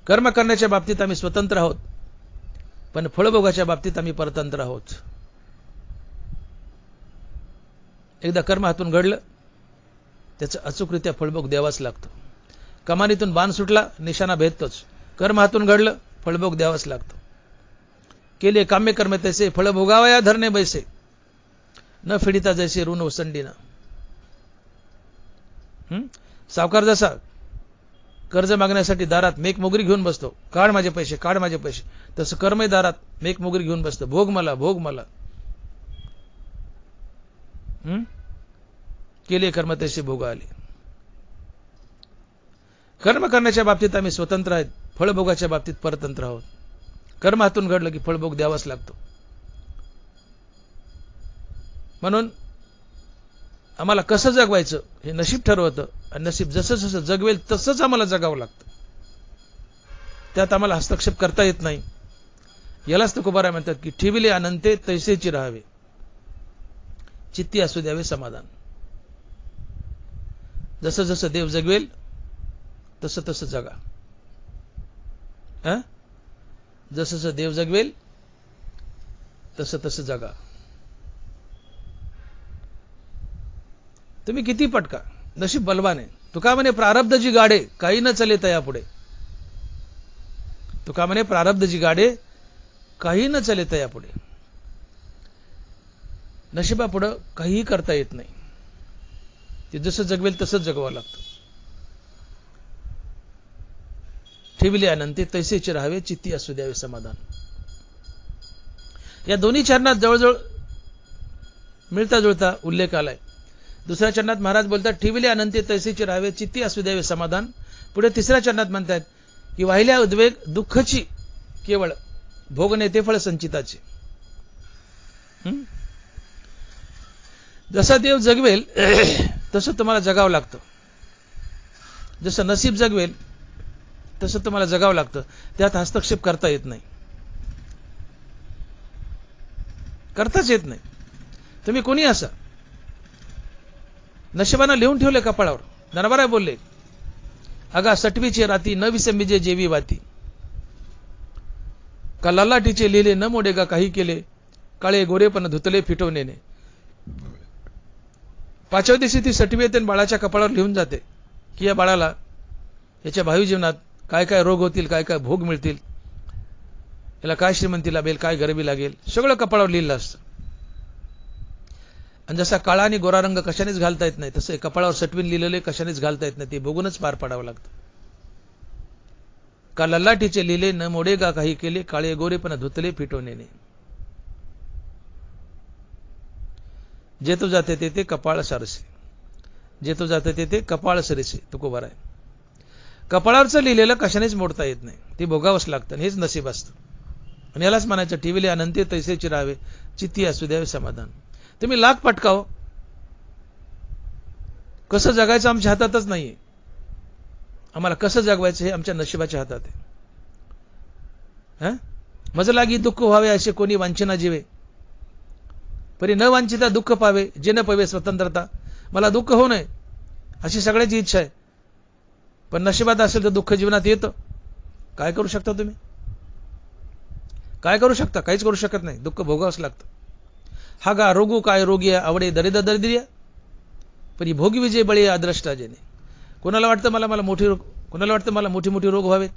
कर्म करण्याच्या बाबतीत आम्ही स्वतंत्र आहोत, पण फळभोगाच्या बाबतीत आम्ही परतंत्र आहोत. एकदा कर्म हातून घडलं त्याचं अचूकरित्या फळभोग द्यावाच लागतो. कमानीतून बाण सुटला निशाणा भेदतोच. कर्म हातून घडलं फळभोग द्यावाच लागतो. केले काम्य कर्म तैसे फळ भोगावया धरणे बैसे, न फिडिता जैसे ऋण ओसंडीना. सावकार जसा कर्ज मागण्यासाठी दारात मेक मोगरी घेऊन बसतो, काढ माझे पैसे, काढ माझे पैसे, तसं कर्मही दारात मेक मोगरी घेऊन बसतं, भोग मला, भोग मला. केले कर्म तैसे भोग आले. कर्म करण्याच्या बाबतीत आम्ही स्वतंत्र आहेत, फळभोगाच्या बाबतीत परतंत्र आहोत. कर्म हातून घडलं की फळभोग द्यावाच लागतो. म्हणून आम्हाला कसं जगवायचं हे नशीब ठरवतं. आणि नशीब जसं जसं जगवेल तसंच आम्हाला जगावं लागतं. त्यात आम्हाला हस्तक्षेप करता येत नाही. यालाच तुकोबाराय म्हणतात की ठेविले अनंते तैसेची राहावे, चित्ती असू द्यावे समाधान. जसं जसं देव जगवेल तसं तसं जगा. जसं जसं देव जगवेल तसं तसं जगा. तुम्ही किती पटका, नशीब बलवान आहे. तुका म्हणे प्रारब्ध जी गाडे काही न चले तया पुढे. तुका म्हणे प्रारब्ध जी गाडे काही न चले तया पुढे. नशिबापुढं काहीही करता येत नाही. ते जसं जगवेल तसंच जगवावं लागतं. ठेविले अनंते तैसेचे राहावे, चित्ती असू द्यावे समाधान. या दोन्ही चरणात जवळजवळ मिळता जुळता उल्लेख आलाय. दुसऱ्या चरणात महाराज बोलतात ठेविले अनंते तैसेचे राहावे, चित्ती असू द्यावे समाधान. पुढे तिसऱ्या चरणात म्हणतात की वाहिल्या उद्वेग दुःखची केवळ भोगणे ते फळ संचिताचे. जसा देव जगवेल तसं तुम्हाला जगावं लागतं. जसं नसीब जगवेल तसं तुम्हाला जगावं लागतं. त्यात हस्तक्षेप करता येत नाही, करताच येत नाही. तुम्ही कोणी असा, नशिबानं लिहून ठेवले कपाळावर. नरबराय बोलले अगा सटवीचे राती न विसंबीजे जेवी वाती, का ललाटीचे लिहिले न मोडेगा काही केले, काळे गोरेपण धुतले फिटवणेने. 5व्या दिवशी ती सटवी येते बाळाच्या कपाळावर लिहून जाते की या बाळाला याच्या भावी जीवनात काय काय रोग होतील, काय काय भोग मिळतील, याला काय श्रीमंती लाभेल, काय गरिबी लागेल, सगळं कपाळावर लिहिलं असतं. आणि जसा काळा आणि गोरा रंग कशानेच घालता येत नाही, तसं कपाळावर सटवीन लिहिलेले कशानेच घालता येत नाही. ते बघूनच पार पाडावं लागतं. का ललाटीचे लिहिले न मोडेगा काही केले, काळे गोरेपण धुतले फिटवणेने. जे तू जाते ते कपाळ सारसे, जे तू जाते ते कपाळ सरेसे. तुकोबाराय कपाळावरचं लिहिलेलं कशानेच मोडता येत नाही, ते भोगावंच लागतं. हेच नशीब असतं. आणि यालाच म्हणायचं ठेविले अनंते तैसेची राहावे, चित्ती असू द्यावे समाधान. तुम्ही लाख पटकाव, कसं जगायचं आमच्या हातातच नाहीये. आम्हाला कसं जगवायचं हे आमच्या नशिबाच्या हातात आहे. मज लागी दुःख व्हावे असे कोणी वांछना जीवे, परी न वांछिता दुःख पावे, जे न पवे स्वतंत्रता. मला दुःख होऊ नये अशी सगळ्याची इच्छा आहे, पण नशिबात असेल तर दुःख जीवनात येतं. काय करू शकता तुम्ही? काय करू शकता? काहीच करू शकत नाही. दुःख भोगावंच लागतं. हा गा रोगू काय रोगिया आवडे दरिद्र दरिद्रिया, पण ही भोगी विजय बळी अद्रष्टा जेने. कोणाला वाटतं मला कोणाला वाटतं मला मोठी मोठी रोग व्हावेत,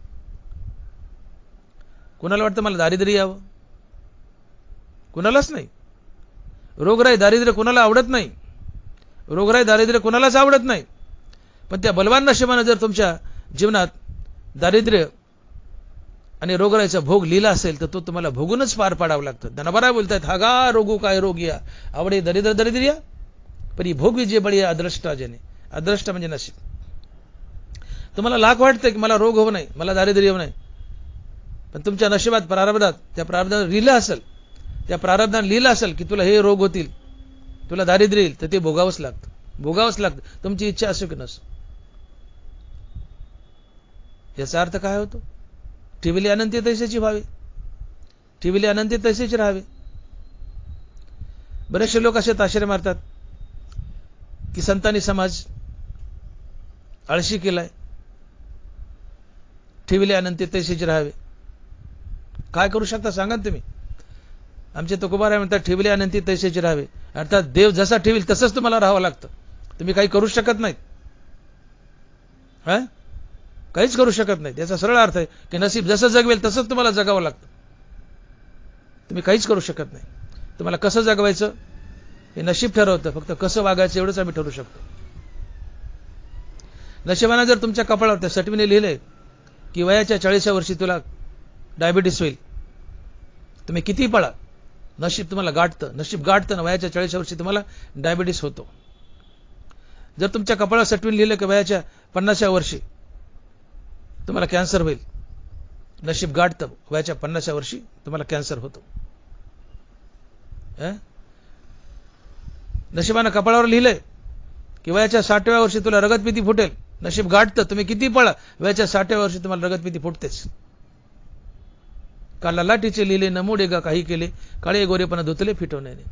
कोणाला वाटतं मला दारिद्र्य यावं. कोणालाच नाही. रोगराई दारिद्र्य कोणाला आवडत नाही. रोगराई दारिद्र्य कोणालाच आवडत नाही. पण त्या बलवान नशिबानं जर तुमच्या जीवनात दारिद्र्य आणि रोगराईचा भोग लिहिला असेल तर तो तुम्हाला भोगूनच पार पाडावं लागतं. धनबरा बोलतायत, हागा रोगू काय रोग या, आवडे दरिद्र दरिद्र्या, पण ही भोग जे बळी अदृष्टा जने. अदृष्ट म्हणजे नशीब. तुम्हाला लाख वाटतं की मला रोग होऊ नये, मला दारिद्र्य होऊ नये, पण तुमच्या नशिबात प्रारब्धात त्या प्रारब्धात लिहिलं असेल, त्या प्रारब्धात लिहिलं असेल की तुला हे रोग होतील, तुला दारिद्र्य येईल, तर ते भोगावंच लागतं. भोगावंच लागतं, तुमची इच्छा असो की नसो. याचा अर्थ काय होतो? ठेविले अनंती तैसेची व्हावे, ठेविले अनंती तैसेची राहावे. बरेचसे लोक असे ताशेरे मारतात की संतांनी समाज आळशी केलाय, ठेविले अनंती तैसेची राहावे. काय करू शकता सांगा तुम्ही? आमचे तुकोबाराय म्हणतात ठेविले अनंती तैसेची राहावे, अर्थात देव जसा ठेवील तसंच तुम्हाला राहावं लागतं. तुम्ही काही करू शकत नाहीत, काहीच करू शकत नाही. याचा सरळ अर्थ आहे की नसीब जसं जगवेल तसंच तुम्हाला जगावं लागतं. तुम्ही काहीच करू शकत नाही. तुम्हाला कसं जगवायचं हे नशीब ठरवतं, फक्त कसं वागायचं एवढंच आम्ही ठरवू शकतो. नशिबानं जर तुमच्या कपाळावर त्या सटवीने लिहिलंय की वयाच्या 40व्या वर्षी तुला डायबिटीस होईल, तुम्ही किती पळा, नशीब तुम्हाला गाठतं. नशीब गाठतं ना, वयाच्या 40व्या वर्षी तुम्हाला डायबिटीस होतो. जर तुमच्या कपाळावर सटवीने लिहिलं की वयाच्या 50व्या वर्षी तुम्हाला कॅन्सर होईल, नशीब गाठतं, वयाच्या 50व्या वर्षी तुम्हाला कॅन्सर होतो. नशिबानं कपाळावर लिहिलंय की वयाच्या 60व्या वर्षी तुला रगतपिती फुटेल, नशीब गाठतं, तुम्ही किती पळा, वयाच्या 60व्या वर्षी तुम्हाला रगतपिती फुटतेच. काला लाटीचे लिहिले नमोडे गा काही केले, काळे गोरेपणा धुतले फिटवण्याने.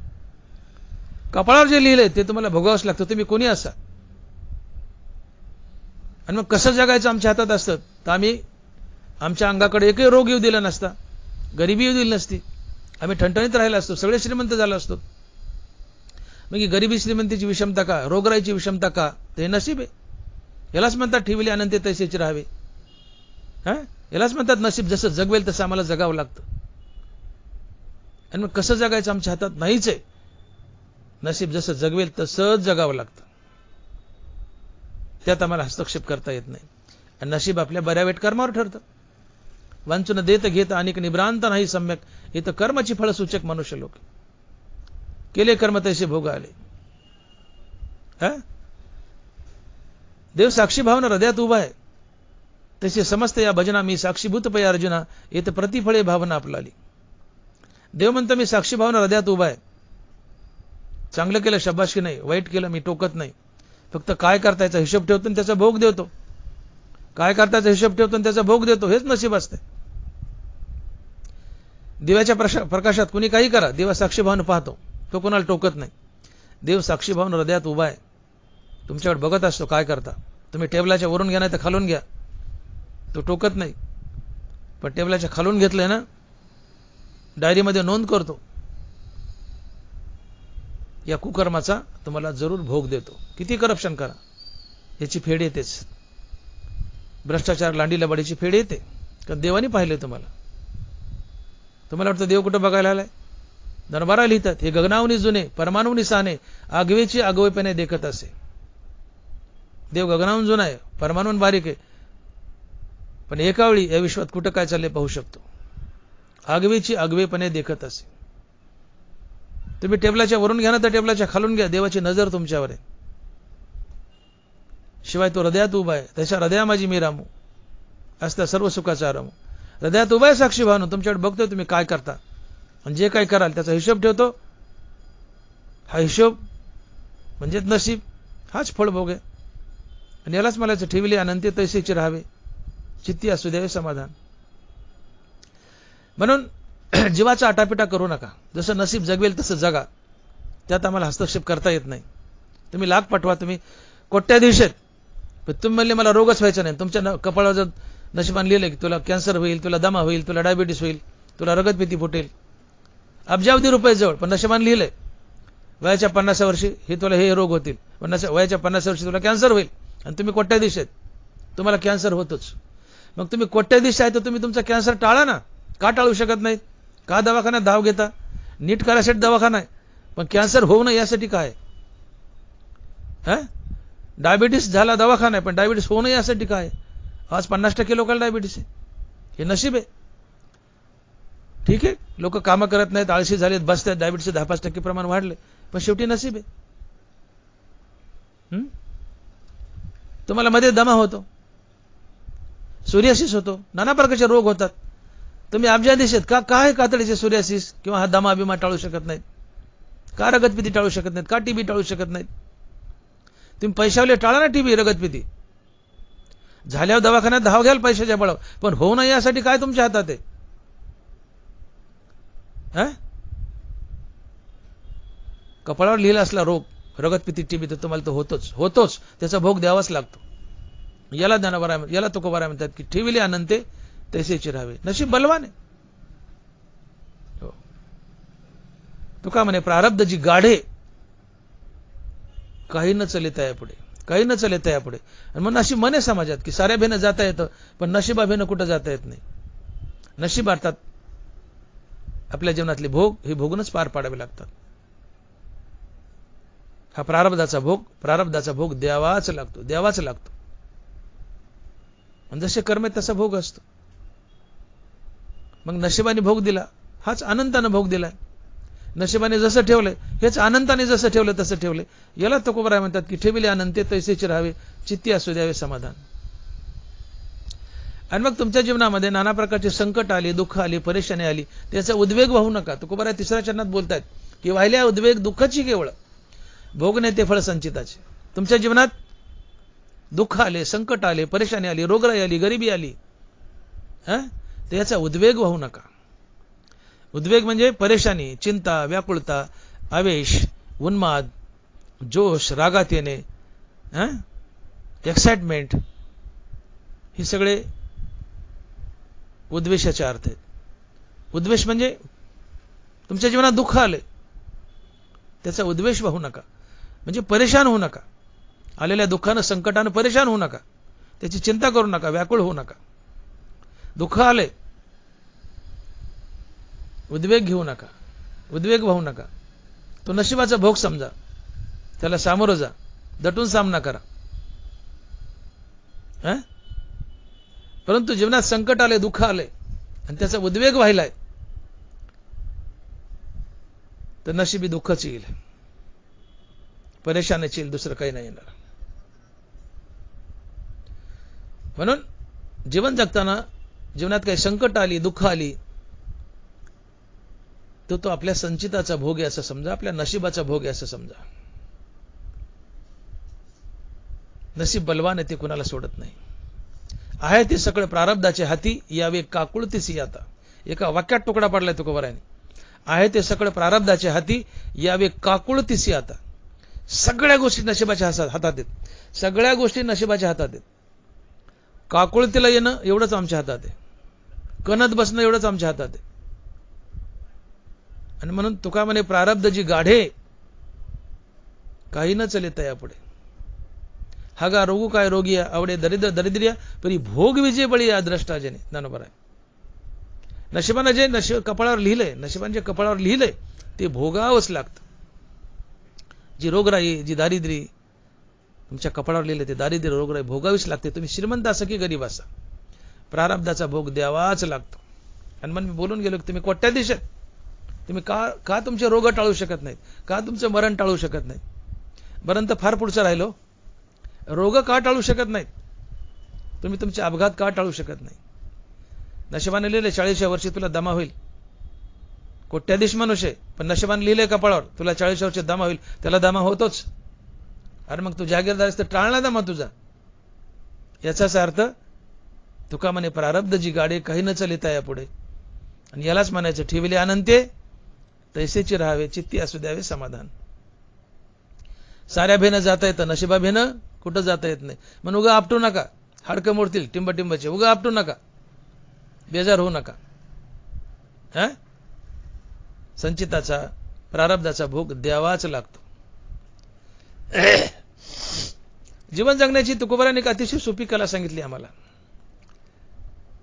कपाळावर जे लिहिलंय ते तुम्हाला भोगावंच लागतं, तुम्ही कोणी असा. आणि मग कसं जगायचं आमच्या हातात असतं, तर आम्ही आमच्या अंगाकडे एकही रोग येऊ दिला नसता, गरिबी येऊ दिली नसती, आम्ही ठणठणीत राहिला असतो, सगळे श्रीमंत झाला असतो. मग ही गरिबी श्रीमंतीची विषमता का, रोगराईची विषमता का, तर हे नशीब आहे. यालाच म्हणतात ठेविले अनंती तैसेची राहावे. यालाच म्हणतात नशीब जसं जगवेल तसं आम्हाला जगावं लागतं. आणि मग कसं जगायचं आमच्या हातात नाहीच आहे. नशीब जसं जगवेल तसंच जगावं लागतं, त्यात आम्हाला हस्तक्षेप करता येत नाही. आणि नशीब आपल्या बऱ्या वाईट कर्मावर ठरतं. वांचून देत घेत अनेक निभ्रांत नाही सम्यक, इथं कर्माची फळसूचक मनुष्य लोक. केले कर्म तैसे भोग आले. देव साक्षी भावना हृदयात उभा आहे, तसे समजते या भजना मी साक्षीभूत पै अर्जुना, येत प्रतिफळे भावना आपलाली. देव म्हणतो मी साक्षी भावना हृदयात उभा आहे. चांगलं केलं शाबासकी नाही, वाईट केलं मी टोकत नाही, फक्त काय करतायचा हिशोब ठेवतो आणि त्याचा भोग देतो. काय करतायचा हिशोब ठेवतो आणि त्याचा भोग देतो, हेच नशीब असते. दिव्याच्या प्रकाशात कुणी काही करा, देवा साक्षी भावना पाहतो, तो कोणाला टोकत नाही. देव साक्षी भावना हृदयात उभा आहे, तुमच्याकडे बघत असतो काय करता. तुम्ही टेबलाच्या वरून घ्या नाही तर खालून घ्या, तो टोकत नाही. पण टेबलाच्या खालून घेतलंय ना, डायरीमध्ये नोंद करतो, या कुकर्माचा तुम्हाला जरूर भोग देतो. किती करप्शन करा, याची फेड येतेच. भ्रष्टाचार लांडी लबाडीची फेड येते, कारण देवानी पाहिले तुम्हाला. तुम्हाला वाटतं देव कुठं बघायला आलाय? दरबारा लिहितात, हे गगनावनी जुने परमाणुनी साने, आगवेची आगवेपणे देखत असे. देव गगनावून जुना आहे, परमाणून बारीक आहे, पण एका वेळी या विश्वात कुठं काय चाललंय पाहू शकतो. आगवेची आगवेपणे देखत असे. तुम्ही टेबलाच्या वरून घ्या ना तर टेबलाच्या खालून घ्या, देवाची नजर तुमच्यावर आहे. शिवाय तो हृदयात उभा आहे, त्याच्या हृदया माझी मी रामू, असता सर्व सुखाचा रामू. हृदयात उभा आहे साक्षी भावना, तुमच्याकडे बघतोय तुम्ही काय करता, आणि जे काय कराल त्याचा हिशोब ठेवतो. हा हिशोब म्हणजेच नशीब, हाच फळभोग आहे. आणि यालाच मला ठेविले अनंती तैसेची राहावे, चित्ती असू द्यावे समाधान. म्हणून जीवाचा आटापिटा करू नका. जसं नसीब जगवेल तसं जगा, त्यात आम्हाला हस्तक्षेप करता येत नाही. तुम्ही लाख पाठवा, तुम्ही कोट्याधीश आहेत, पण तुम्ही म्हणले मला रोगच व्हायचा नाही. तुमच्या कपाळावर जर नशिबाने लिहिलं की तुला कॅन्सर होईल, तुला दमा होईल, तुला डायबिटीस होईल, तुला रगतपिती फुटेल, अब्जावधी रुपये जवळ, पण नशिबाने लिहिलंय वयाच्या 50व्या वर्षी हे तुला हे रोग होतील, पण वयाच्या 50व्या वर्षी तुला कॅन्सर होईल, आणि तुम्ही कोट्याधीश आहेत, तुम्हाला कॅन्सर होतोच. मग तुम्ही कोट्याधीश आहे तर तुम्ही तुमचा कॅन्सर टाळा ना. का टाळू शकत नाही? का दवाखान्यात धाव घेता? नीट करायसाठी दवाखाना आहे, पण कॅन्सर होऊ नये यासाठी काय? डायबिटीस झाला दवाखाना आहे, पण डायबिटीस होऊ नये यासाठी काय? आज 50% लोकांना डायबिटीस आहे. हे नशीब आहे. ठीक आहे, लोक कामं करत नाहीत, आळशी झालेत, बसतात, डायबिटीसचं 10-5% प्रमाण वाढले, पण शेवटी नशीब आहे. तुम्हाला मध्ये दमा होतो, सोरियासिस होतो, नाना प्रकारचे रोग होतात. तुम्ही अब्जाधीश आहेत का? काय कातडीचे सोरियासिस किंवा हा दमा बिमा टाळू शकत नाहीत? का रगतपिती टाळू शकत नाहीत? का टीबी टाळू शकत नाहीत? तुम्ही पैशावले टाळा ना टीबी, रगतपिती. झाल्यावर दवाखान्यात धाव घ्याल पैशाच्या बळावर, पण होऊ नये यासाठी काय तुमच्या हातात आहे? कपाळावर लिहिला असला रोग, रगतपिती, टीबी, तर तुम्हाला तो होतोच. त्याचा भोग द्यावाच लागतो. याला ज्ञानोबा, याला तुकोबा म्हणतात की ठेविले अनंते तैसेचे राहावे. नशीब बलवान आहे. तुका म्हणे प्रारब्ध जी गाढे, काही न चलिता यापुढे, काही न चलिता यापुढे. आणि म्हणून अशी मने समाजात की साऱ्या भेनं जाता येतं, पण नशिबा भेनं कुठं जाता येत नाही. नशीब अर्थात आपल्या जीवनातले भोग हे भोगूनच पार पाडावे लागतात. हा प्रारब्धाचा भोग द्यावाच लागतो. आणि जसे कर्म तसा भोग असतो. मग नशिबाने भोग दिला, हाच अनंतानं भोग दिलाय. नशिबाने जसं ठेवलंय हेच अनंताने जसं ठेवलं तसं ठेवलंय. याला तुकोबराय म्हणतात की ठेविले अनंते तैसेचे राहावे, चित्ती असू द्यावे समाधान. आणि मग तुमच्या जीवनामध्ये नाना प्रकारचे संकट आली, दुःख आली, परेशानी आली, त्याचा उद्वेग वाहू नका. तुकोबराय तिसऱ्या चरणात बोलतायत की वाहिल्या उद्वेग दुःखाची केवळ, भोग नाही ते फळ संचिताचे. तुमच्या जीवनात दुःख आले, संकट आले, परेशानी आली, रोगराई आली, गरिबी आली, त्याचा उद्वेग वाहू नका. उद्वेग म्हणजे परेशानी, चिंता, व्याकुळता, आवेश, उन्माद, जोश, रागात येणे, एक्साइटमेंट, हे सगळे उद्वेषाचे अर्थ आहेत. उद्वेष म्हणजे तुमच्या जीवनात दुःख आले, त्याचा उद्वेष वाहू नका. म्हणजे परेशान होऊ नका. आलेल्या दुःखानं, संकटानं परेशान होऊ नका. त्याची चिंता करू नका, व्याकुळ होऊ नका. दुःख आले, उद्वेग घेऊ नका, उद्वेग वाहू नका. तो नशिबाचा भोग समजा, त्याला सामोरं जा, दटून सामना करा. परंतु जीवनात संकट आले, दुःख आले आणि त्याचा उद्वेग व्हायलाय, तर नशिबी दुःखच येईल, परेशानीच येईल, दुसरं काही नाही येणार. म्हणून जीवन जगताना जीवनात काही संकट आली, दुःख आली, तो आपल्या संचिताचा भोग आहे असं समजा, आपल्या नशिबाचा भोग आहे असं समजा. नशीब बलवान आहे, ते कुणाला सोडत नाही. आहे ते सगळं प्रारब्धाचे हाती, यावे काकुळतीसी आता. एका वाक्यात तुकडा पडलाय तुकोबारायने. आहे ते सगळं प्रारब्धाचे हाती, यावे काकुळतीसी आता. सगळ्या गोष्टी नशिबाच्या हातात आहेत. सगळ्या गोष्टी नशिबाच्या हातात आहेत. काकुळतीला येणं एवढंच आमच्या हातात आहे. कणत बसणं एवढंच आमच्या हातात आहे. आणि म्हणून तुका म्हणे प्रारब्ध जी गाढे, काही न चलिता यापुढे. हागा रोगू काय रोगिया, आवडे दरिद्रिया, परी भोग विजय बळी या द्रष्टाजने. ज्ञानोबा आहे. नशिबानं जे कपाळावर लिहिलंय, नशिबाने जे कपाळावर लिहिलंय ते भोगावंच लागतं. जी रोगराई, जी दारिद्र्य तुमच्या कपाळावर लिहिलंय, ते दारिद्र्य, रोगराई भोगावीच लागते. तुम्ही श्रीमंत असा की गरीब असा, प्रारब्धाचा भोग द्यावाच लागतो. आणि मग मी बोलून गेलो की तुम्ही कोट्याधीश आहेत. तुम्ही का तुमचे रोग टाळू शकत नाहीत? का तुमचं मरण टाळू शकत नाहीत? मरण तर फार पुढचं राहिलो. रोग का टाळू शकत नाहीत? तुम्ही तुमचे अपघात का टाळू शकत नाही? नशिबाने लिहिले 40व्या वर्षी तुला दमा होईल. कोट्याधीश मनुष्य, पण नशिबाने लिहिले कपाळावर तुला 40व्या वर्षी दमा होईल. त्याला दमा होतोच. अरे मग तू जागीरदार तर टाळला दमा तुझा. याचाच अर्थ तुका म्हणे प्रारब्ध जी गाडे, काही न चलिता यापुढे. आणि यालाच म्हणायचं ठेविले अनंते तैसेचे राहावे, चित्ती असू द्यावे समाधान. साऱ्या भेनं जाता येतं, नशिबा भेनं कुठं जाता येत नाही. म्हणून उगा आपटू नका. हाडकं मोडतील टिंबटिंबाचे. उगा आपटू नका, बेजार होऊ नका. संचिताचा, प्रारब्धाचा भोग द्यावाच लागतो. जीवन जगण्याची तुकोबाराने एक अतिशय सोपी कला सांगितली आम्हाला.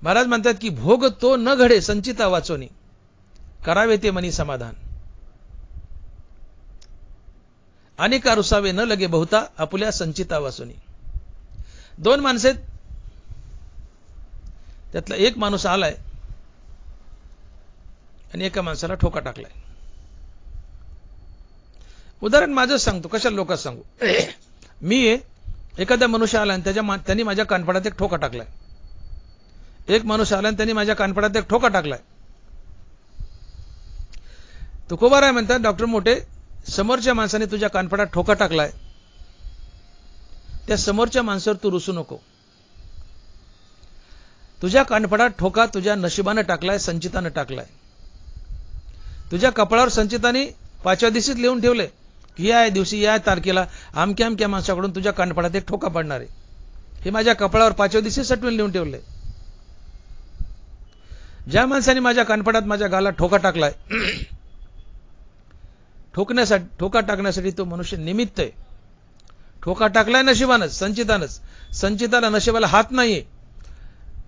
महाराज म्हणतात की भोग तो न घडे संचिता वाचोनी, करावे ते मनी समाधान. आणि का रुसावे न लगे बहुता आपुल्या संचिता वासुनी. दोन माणसे, त्यातला एक माणूस आलाय आणि एका माणसाला ठोका टाकलाय. उदाहरण माझं सांगतो, कशाला लोकांना सांगू. मी एखादा मनुष्य आला आणि त्यांनी माझ्या कानपडात एक ठोका टाकलाय. एक माणूस आला आणि त्यांनी माझ्या कानपडात एक ठोका टाकलाय. तुकोबाराय म्हणतात, डॉक्टर मोठे, समोरच्या माणसाने तुझ्या कानपडात ठोका टाकलाय, त्या समोरच्या माणसावर तू रुसू नको. तुझ्या कानपडात ठोका तुझ्या नशिबानं टाकलाय, संचितानं टाकलाय. तुझ्या कपाळावर संचिताने 5व्या दिवशीच लिहून ठेवले की या दिवशी या तारखेला अमक्या अमक्या माणसाकडून तुझ्या कानपडात एक ठोका पडणार आहे. हे माझ्या कपाळावर 5व्या दिवशी सटवून लिहून ठेवले. ज्या माणसाने माझ्या कानपडात माझ्या गाला ठोका टाकलाय, ठोका टाकण्यासाठी तो मनुष्य निमित्त आहे. ठोका टाकलाय नशिबानच, संचितानच. संचिताला नशिबाला हात नाहीये,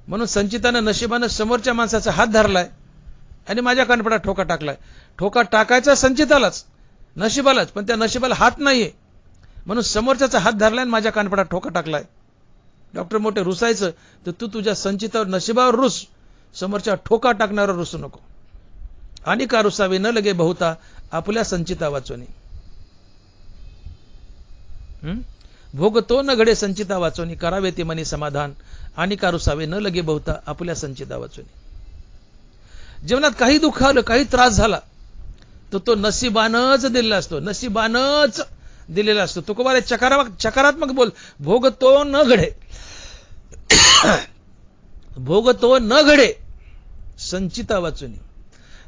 म्हणून संचितानं नशिबानं समोरच्या माणसाचा हात धरलाय आणि माझ्या कानपडात ठोका टाकलाय. ठोका टाकायचा संचितालाच, नशिबालाच, पण त्या नशिबाला हात नाहीये, म्हणून समोरच्याचा हात धरलाय आणि माझ्या कानपडात ठोका टाकलाय. डॉक्टर मोठे, रुसायचं तर तू तुझ्या संचितावर नशिबावर रुस, समोरच्या ठोका टाकण्यावर रुसू नको. आणि का रुसावे न लगे बहुता आपल्या संचिता वाचवणी. भोगतो न घडे संचिता वाचवणी, करावे ते मनी समाधान. आणि का रुसावे न लगे बहुता आपल्या संचिता वाचवणी. जीवनात काही दुःख आलं, काही त्रास झाला, तर तो नशिबानच दिलेला असतो, नशिबानच दिलेला असतो. तुकोबारे चकारात्मक बोल, भोगतो न घडे, भोगतो न घडे संचिता वाचुनी.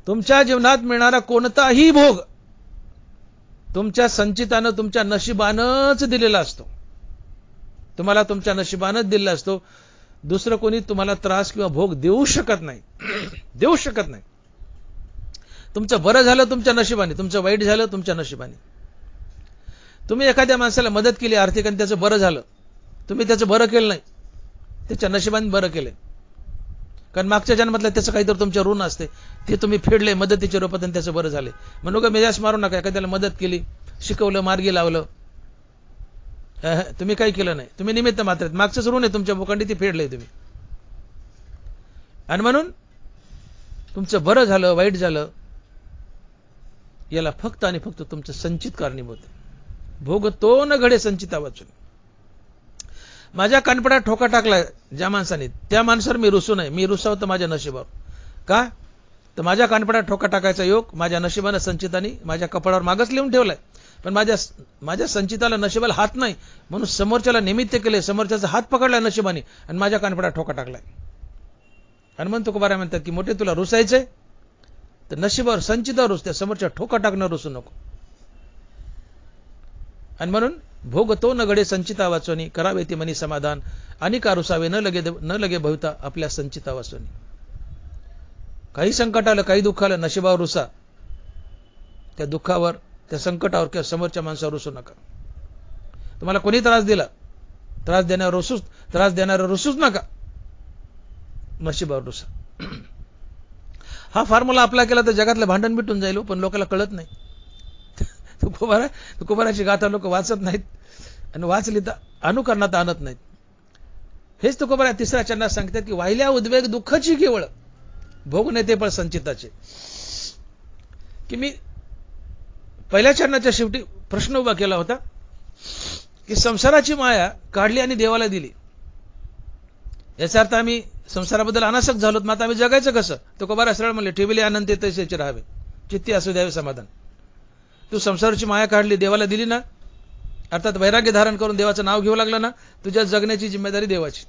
तुमच्या जीवनात मिळणारा कोणताही भोग तुमच्या संचितानं, तुमच्या नशिबानंच दिलेला असतो. तुम्हाला तुमच्या नशिबानंच दिलेला असतो. दुसरं कोणी तुम्हाला त्रास किंवा भोग देऊ शकत नाही, देऊ शकत नाही. तुमचं बरं झालं तुमच्या नशिबाने, तुमचं वाईट झालं तुमच्या नशिबाने. तुम्ही एखाद्या माणसाला मदत केली आर्थिक आणि त्याचं बरं झालं, तुम्ही त्याचं बरं केलं नाही, त्याच्या नशिबाने बरं केलंय. कारण मागच्या जन्मातलं त्याचं काहीतरी तुमच्या ऋण असते, ते तुम्ही फेडले मदतीच्या रूपात आणि त्याचं बरं झाले. म्हणून का मेजास मारू नका. एखाद्याला मदत केली, शिकवलं, मार्गी लावलं, तुम्ही काही केलं नाही, तुम्ही निमित्त मात्र आहेत. मागचंच ऋण आहे तुमच्या भूखंडी, ती फेडलंय तुम्ही. आणि म्हणून तुमचं बरं झालं वाईट झालं याला फक्त आणि फक्त तुमचं संचित कारणीभूत आहे. भोगतो न घडे संचिता वाचून. माझ्या कानपडात ठोका टाकलाय ज्या माणसाने, त्या माणसावर मी रुसू नये. मी रुसावं तर माझ्या नशिबावर. का तर माझ्या कानपडात ठोका टाकायचा योग माझ्या नशिबानं, संचिताने माझ्या कपाळावर मागच लिहून ठेवलाय. पण माझ्या संचिताला नशिबाला हात नाही, म्हणून समोरच्याला निमित्त केले, समोरच्याचा हात पकडलाय नशिबाने आणि माझ्या कानपडात ठोका टाकलाय. हनुमंत तुकोबाराय म्हणतात की मोठे तुला रुसायचंय तर नशिबावर, संचितावर रुस, त्या समोरच्या ठोका टाकणार रुसू नको. आणि म्हणून भोगतो न घडे संचिता वाचवणी, करावे ते मनी समाधान. आणि का रुसावे न लगे बहुता आपल्या संचिता वाचवणी. काही संकट आलं, काही दुःख आलं, नशिबावर रुसा. त्या दुःखावर, त्या संकटावर किंवा समोरच्या माणसावर रुसू नका. तुम्हाला कोणी त्रास दिला, त्रास देणारा रुसूच नका, नशिबावर रुसा. हा फॉर्म्युला अप्लाय केला तर जगातलं भांडण मिटून जाईल, पण लोकांना कळत नाही. तुकोबाराची गाथा लोक वाचत नाहीत आणि वाचली तर अनुकरणात आणत नाहीत. हेच तुकोबारा तिसऱ्या चरणात सांगतात की वाहिल्या उद्वेग दुःखाची केवळ, भोग नेते पण संचिताचे. की मी पहिल्या चरणाच्या शेवटी प्रश्न उभा केला होता की संसाराची माया काढली आणि देवाला दिली, याचा अर्थ आम्ही संसाराबद्दल अनासक्त झालोत, मग आता आम्ही जगायचं कसं? तुकोबारा सरळ म्हणले, ठेवले आनंद तैसेच राहावे, चित्ती असू द्यावे समाधान. तू संसाराची माया काढली, देवाला दिली ना, अर्थात वैराग्य धारण करून देवाचं नाव घेऊ लागलं ना, तुझ्या जगण्याची जिम्मेदारी देवाची.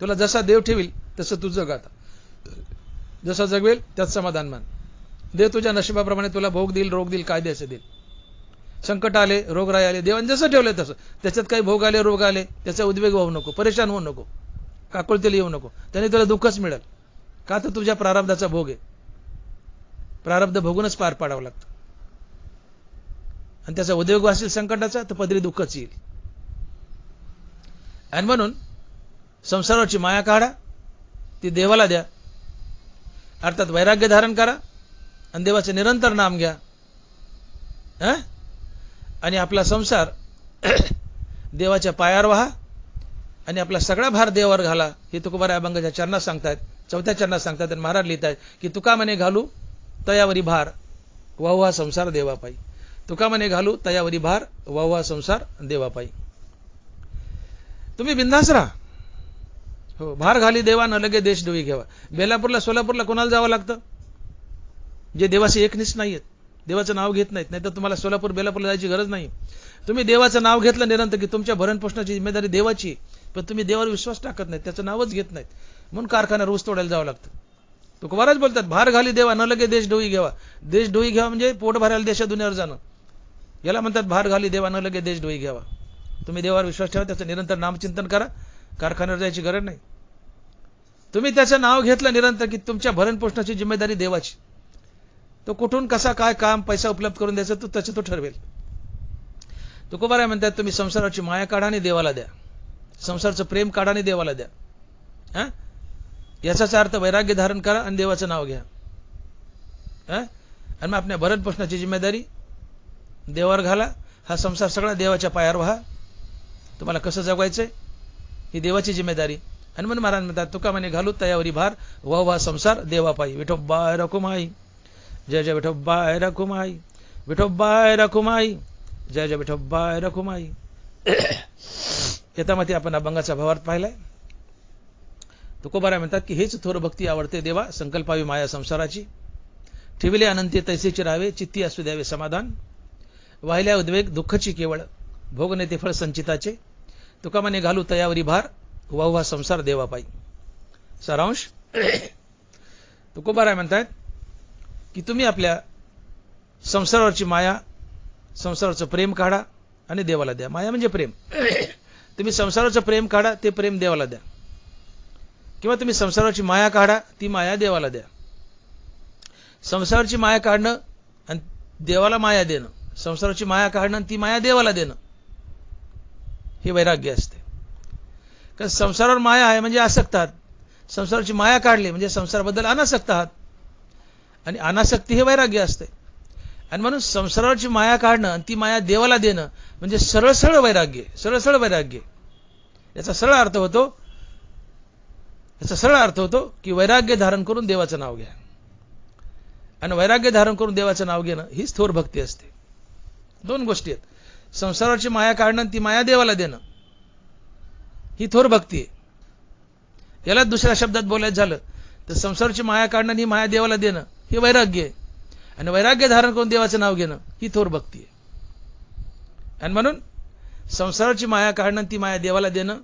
तुला जसा देव ठेवील तसं तू जग. आता जसं जगवेल त्यात समाधान मान. देव तुझ्या नशिबाप्रमाणे तुला भोग देईल, रोग देईल, काय द्यायचं देईल. संकट आले, रोगराई आले, देवाने जसं ठेवलंय तसं. त्याच्यात काही भोग आले, रोग आले, त्याचा उद्वेग होऊ नको, परेशान होऊ नको, काकुळतेला येऊ नको. त्याने तुला दुःखच मिळेल. का तर तुझ्या प्रारब्धाचा भोग आहे. प्रारब्ध भोगूनच पार पाडावं लागतं. आणि त्याचा उद्योग असेल संकटाचा तर पदरी दुःखच येईल. आणि म्हणून संसाराची माया काढा, ती देवाला द्या, अर्थात वैराग्य धारण करा आणि देवाचे निरंतर नाम घ्या. आणि आपला संसार देवाच्या पायावर व्हा आणि आपला सगळा भार देवावर घाला. हे तुकोबाराय अभंगाच्या चरणात सांगतायत, 4थ्या चरणात सांगतात. आणि महाराज लिहितायत की तुका म्हणे घालू तयावरी भार वाहुवा संसार देवापायी. तुका म्हणे घालू तयावरी भार वाहुवा संसार देवापायी. तुम्ही बिंदास राहा. हो, भार घाली देवा न लगे देश डोई घ्यावा. बेलापूरला सोलापूरला कोणाला जावं लागतं? जे देवाचे एकनिष्ठ नाहीयेत, देवाचं नाव घेत नाहीत. नाही तर तुम्हाला सोलापूर बेलापूरला जायची गरज नाही. तुम्ही देवाचं नाव घेतलं निरंतर की तुमच्या भरण पोषणाची जिम्मेदारी देवाची, पण तुम्ही देवावर विश्वास टाकत नाहीत, त्याचं नावच घेत नाहीत, म्हणून कारखाना रोज तोडायला जावं लागतं. तुकोबाराज बोलतात भार घाली देवा न लगे देश डोई घ्यावा. देश डोई घ्यावा म्हणजे पोट भरायला देशा दुनियावर जाणं, याला म्हणतात भार घाली देवा न लगे देश डोई घ्यावा. तुम्ही देवावर विश्वास ठेवा, त्याचं निरंतर नामचिंतन करा, कारखान्यावर जायची गरज नाही. तुम्ही त्याचं नाव घेतलं निरंतर की तुमच्या भरण पोषणाची जिम्मेदारी देवाची. तो कुठून कसा काय काम पैसा उपलब्ध करून द्यायचा त्याचं तो ठरवेल. तुकोबाराय म्हणतात तुम्ही संसाराची माया काढा आणि देवाला द्या, संसाराचं प्रेम काढा आणि देवाला द्या. याचाच अर्थ वैराग्य धारण करा आणि देवाचं नाव घ्या. आणि मग आपल्या भरण पोषणाची जिम्मेदारी देवावर घाला. हा संसार सगळा देवाच्या पायावर व्हा. तुम्हाला कसं जगवायचंय ही देवाची जिम्मेदारी. आणि म्हणून महाराज म्हणतात तुका म्हणे घालू तयावरी भार वाहुवा संसार देवापायी. विठोबाय रखुमाई जय जय विठोबाय रखुमाई, विठोबाय रखुमाई जय जय विठोबाय रखुमाई. याच्यामध्ये आपण अभंगाचा भावार्थ पाहिलाय. तुकोबाराय म्हणतात की हेच थोर भक्ती आवडते देवा, संकल्पावी माया संसाराची. ठेविले अनंती तैसेची राहावे, चित्ती असू द्यावे समाधान. वाहिल्या उद्वेग दुःखची केवळ, भोग नेते फळ संचिताचे. तुका म्हणे घालू तयावरी भार वाहुवा संसार देवापायी. सारांश तुकोबाराय म्हणतात की तुम्ही आपल्या संसारावरची माया, संसाराचं प्रेम काढा आणि देवाला द्या. माया म्हणजे प्रेम. तुम्ही संसाराचं प्रेम काढा, ते प्रेम देवाला द्या. किंवा तुम्ही संसाराची माया काढा, ती माया देवाला द्या. संसाराची माया काढणं आणि देवाला माया देणं, संसाराची माया काढणं आणि ती माया देवाला देणं, हे वैराग्य असते. कारण संसारावर माया आहे म्हणजे आसक्त आहात, संसाराची माया काढली म्हणजे संसाराबद्दल अनासक्त आहात, आणि अनासक्ती हे वैराग्य असते. आणि म्हणून संसाराची माया काढणं आणि ती माया देवाला देणं म्हणजे सरळ सरळ वैराग्य, सरळ सरळ वैराग्य. याचा सरळ अर्थ होतो की वैराग्य धारण करून देवाचं नाव घ्या. आणि वैराग्य धारण करून देवाचं नाव घेणं हीच थोर भक्ती असते. दोन गोष्टी आहेत, संसाराची माया काढणं आणि ती माया देवाला देणं, ही थोर भक्ती आहे. याला दुसऱ्या शब्दात बोलायचं झालं तर संसाराची माया काढणं आणि ही माया देवाला देणं हे वैराग्य आहे. आणि वैराग्य धारण करून देवाचं नाव घेणं ही थोर भक्ती आहे. आणि म्हणून संसाराची माया काढणं ती माया देवाला देणं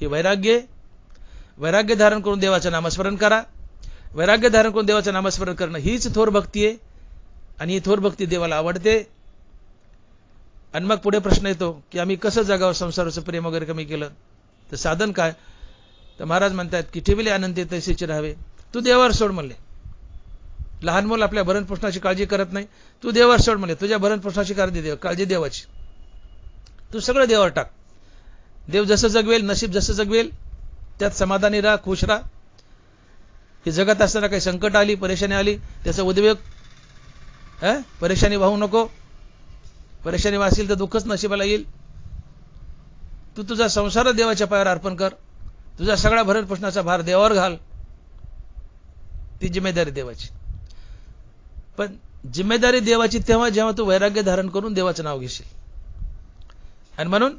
हे वैराग्य आहे. वैराग्य धारण करून देवाचं नामस्मरण करा. वैराग्य धारण करून देवाचं नामस्मरण करणं हीच थोर भक्ती आहे. आणि ही थोर भक्ती देवाला आवडते. आणि मग पुढे प्रश्न येतो की आम्ही कसं जगावं, संसाराचं प्रेम वगैरे कमी केलं तर साधन काय? तर महाराज म्हणतात की ठेविले आनंदी तैसेची राहावे. तू देवावर सोड म्हणले. लहान मुलं आपल्या भरण पोषणाची काळजी करत नाही, तू देवावर सोड म्हणले. तुझ्या भरण पोषणाची काळजी देवाची. तू सगळं देवावर टाक. देव जसं जगवेल, नशीब जसं जगवेल त्यात समाधानी राहा, खुश राहा. हे जगत असताना काही संकट आली, परेशानी आली, त्याचा उद्वेग, परेशानी वाहू नको. परेशानी वासेल तर दुःखच नशिबाला येईल. तू तुझा संसार देवाच्या पायावर अर्पण कर. तुझा सगळा भरण पोषणाचा भार देवावर घाल. ती जिम्मेदारी देवाची. पण जिम्मेदारी देवाची तेव्हा जेव्हा तू वैराग्य धारण करून देवाचं नाव घेशील. आणि म्हणून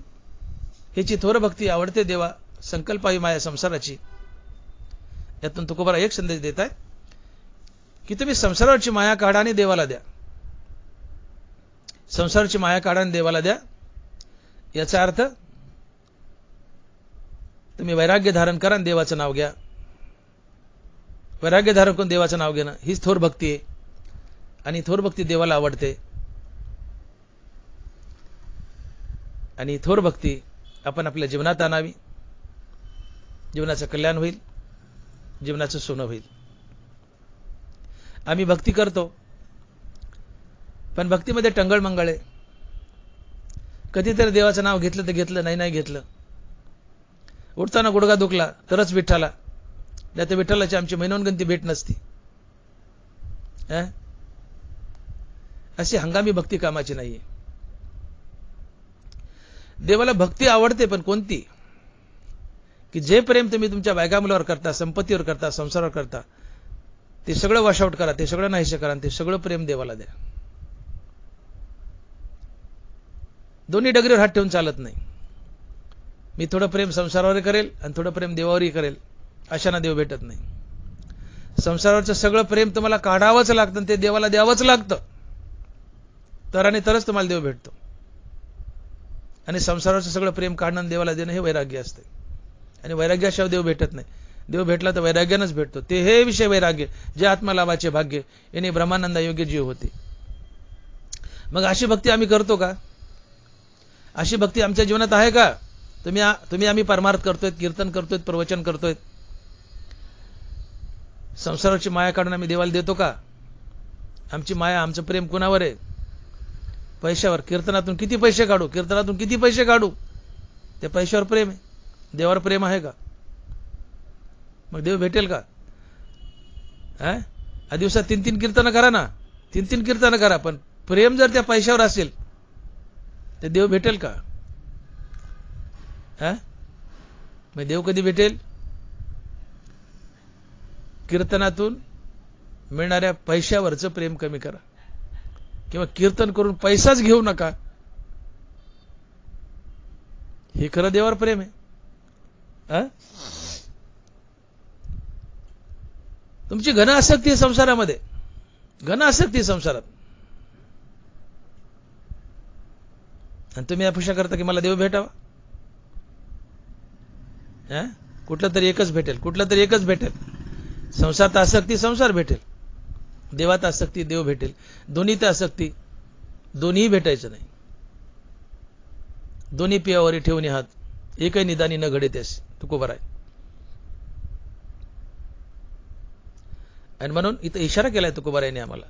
हीची थोर भक्ती आवडते देवा, संकल्पावी माया संसाराची. यातून तुकोबाराय एक संदेश देत आहे की तुम्ही संसाराची माया काढा आणि देवाला द्या. संसाराची माया काढा आणि देवाला द्या. याचा अर्थ तुम्ही वैराग्य धारण करा आणि देवाचं नाव घ्या. वैराग्य धारण करून देवाचं नाव घेणं हीच थोर भक्ती आहे. आणि थोर भक्ती देवाला आवडते. आणि थोर भक्ती आपण आपल्या जीवनात आणावी. जीवनाचं कल्याण होईल, जीवनाचं सोनं होईल. आम्ही भक्ती करतो पण भक्तीमध्ये टंगळमंगळ आहे. कधीतरी देवाचं नाव घेतलं तर घेतलं, नाही घेतलं. उठताना गुडघा दुखला तरच विठ्ठला, नाही तर विठ्ठलाची आमची महिनोनगंती भेट नसती. अशी हंगामी भक्ती कामाची नाहीये. देवाला भक्ती आवडते, पण कोणती? की जे प्रेम तुम्ही तुमच्या बायका मुलावर करता, संपत्तीवर करता, संसारावर करता, ते सगळं वॉशआउट करा, ते सगळं नाहीसे करा, ते सगळं प्रेम देवाला द्या. दोन्ही डगरीवर हात ठेवून चालत नाही. मी थोडं प्रेम संसारावर करेल आणि थोडं प्रेम देवावरही करेल, अशांना देव भेटत नाही. संसारावरचं सगळं प्रेम तुम्हाला काढावंच लागतं आणि ते देवाला द्यावंच लागतं, तर आणि तरच तुम्हाला देव भेटतो. आणि संसारावरचं सगळं प्रेम काढणं आणि देवाला देणं हे वैराग्य असते. आणि वैराग्याशिवाय देव भेटत नाही. देव भेटला तर वैराग्यानंच भेटतो. ते हे विषय वैराग्य, जे आत्मलाभाचे भाग्य, याने ब्रह्मानंदा योग्य जीव होते. मग अशी भक्ती आम्ही करतो का? अशी भक्ती आमच्या जीवनात आहे का? तुम्ही आम्ही परमार्थ करतोय, कीर्तन करतोय, प्रवचन करतोय, संसाराची माया काढून आम्ही देवाला देतो का? आमची माया, आमचं प्रेम कुणावर आहे? पैशावर. कीर्तनातून किती पैसे काढू, कीर्तनातून किती पैसे काढू, त्या पैशावर प्रेम आहे. देवावर प्रेम आहे का? मग देव भेटेल का? दिवसात 3-3 कीर्तन करा ना, 3-3 कीर्तन करा, पण प्रेम जर त्या पैशावर असेल तर देव भेटेल का? मग देव कधी भेटेल? कीर्तनातून मिळणाऱ्या पैशावरचं प्रेम कमी करा, किंवा कीर्तन करून पैसाच घेऊ नका. हे खरं देवावर प्रेम आहे. तुमची घन आसक्ती आहे संसारामध्ये, घन आसक्ती संसारात, आणि तुम्ही अपेक्षा करता की मला देव भेटावा. कुठलं तरी एकच भेटेल, कुठलं तरी एकच भेटेल. संसारात आसक्ती संसार भेटेल, देवात आसक्ती देव भेटेल. दोन्हीत आसक्ती, दोन्ही भेटायचं नाही. दोन्ही पियावरी ठेवून हात, एकही निदानी न घडे त्यास, तुकोबर आहे. आणि म्हणून इथं इशारा केलाय तुकोबारायने आम्हाला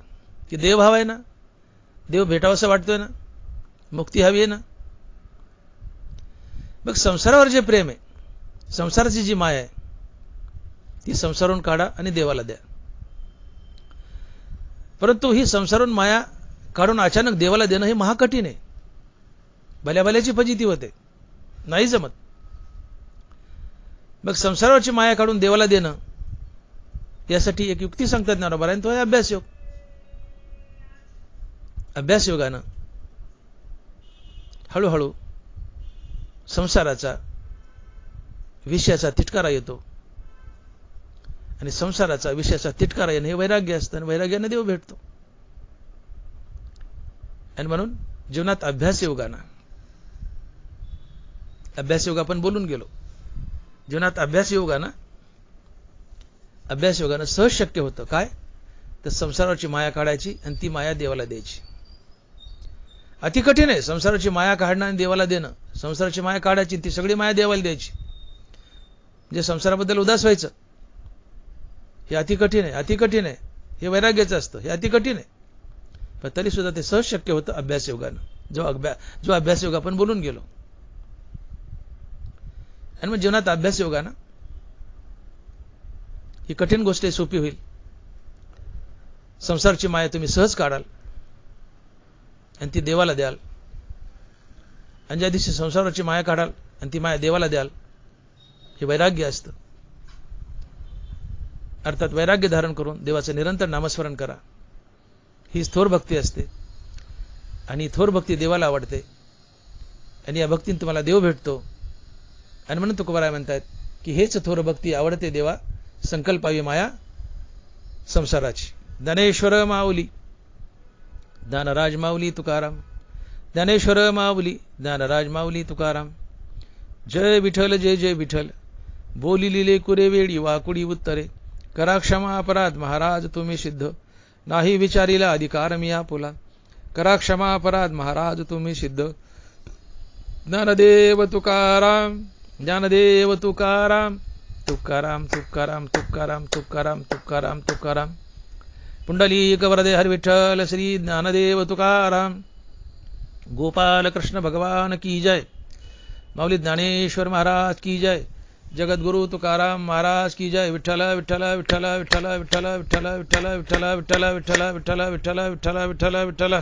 की देव हवा आहे ना, देव भेटावंसं वाटतोय ना, मुक्ती हवी आहे ना. मग संसारावर जे प्रेम आहे, संसाराची जी माया आहे, ती संसारावरून काढा आणि देवाला द्या. परंतु ही संसारावरून माया काढून अचानक देवाला देणं हे महाकठीण आहे. भल्याभल्याची फजिती होते, नाही जमत. मग संसारावरची माया काढून देवाला देणं, यासाठी एक युक्ती सांगतात ज्ञानोबा, तो आहे अभ्यासयोग. अभ्यासयोगानं हळूहळू संसाराचा विषयाचा तिटकारा येतो, आणि संसाराचा विषयाचा तिटकारा येणं हे वैराग्य असतं, आणि वैराग्याने देव भेटतो. आणि म्हणून जीवनात अभ्यासयोगानं, अभ्यासयोग आपण बोलून गेलो, जीवनात अभ्यासयोगानं सहज शक्य होतं. काय? तर संसाराची माया काढायची आणि ती माया देवाला द्यायची. अति कठीण आहे संसाराची माया काढणं आणि देवाला देणं. संसाराची माया काढायची, ती सगळी माया देवाला द्यायची. म्हणजे संसाराबद्दल उदास व्हायचं, हे अति कठीण आहे, अति कठीण आहे. हे वैराग्याचं असतं, हे अति कठीण आहे. पण तरी सुद्धा ते सहज शक्य होतं अभ्यासयोगानं, जो अभ्यासयोग आपण बोलून गेलो. आणि मग जीवनात अभ्यासयोगानं ही कठीण गोष्ट सोपी होईल. संसारची माया तुम्ही सहज काढाल आणि ती देवाला द्याल. आणि ज्या दिवशी संसाराची माया काढाल आणि ती माया देवाला द्याल, हे वैराग्य असतं. अर्थात वैराग्य धारण करून देवाचं निरंतर नामस्मरण करा, ही थोर भक्ती असते. आणि थोर भक्ती देवाला आवडते, आणि या भक्तीने तुम्हाला देव भेटतो. आणि म्हणून तुकोबाराय म्हणतात की हेच थोर भक्ती आवडते देवा, संकल्पावी माया संसाराची. ज्ञानेश्वर माऊली ज्ञानराज माऊली तुकाराम, ज्ञानेश्वर माऊली ज्ञानराज माऊली तुकाराम. जय विठ्ठल जय जय विठ्ठल, बोली लिले कुरे वेळी वाकुडी उत्तरे. करा क्षमा अपराध महाराज तुम्ही सिद्ध, नाही विचारीला अधिकार मी आपुला. करा क्षमा अपराध महाराज तुम्ही सिद्ध. ज्ञानदेव तुकाराम, ज्ञानदेव तुकाराम, तुकाराम तुकाराम तुकाराम तुकाराम तुकाराम तुकाराम. पुंडलिक वरदे हर विठ्ठल श्री ज्ञानदेव तुकाराम. गोपाल कृष्ण भगवान की जय. माऊली ज्ञानेश्वर महाराज की जय. जगद्गुरु तुकाराम महाराज की जय. विठ्ठल विठ्ठल विठ्ठल विठ्ठल विठ्ठल विठ्ठल विठ्ठल विठ्ठल विठ्ठल विठ्ठल विठ्ठल विठ्ठल विठ्ठल विठ्ठल.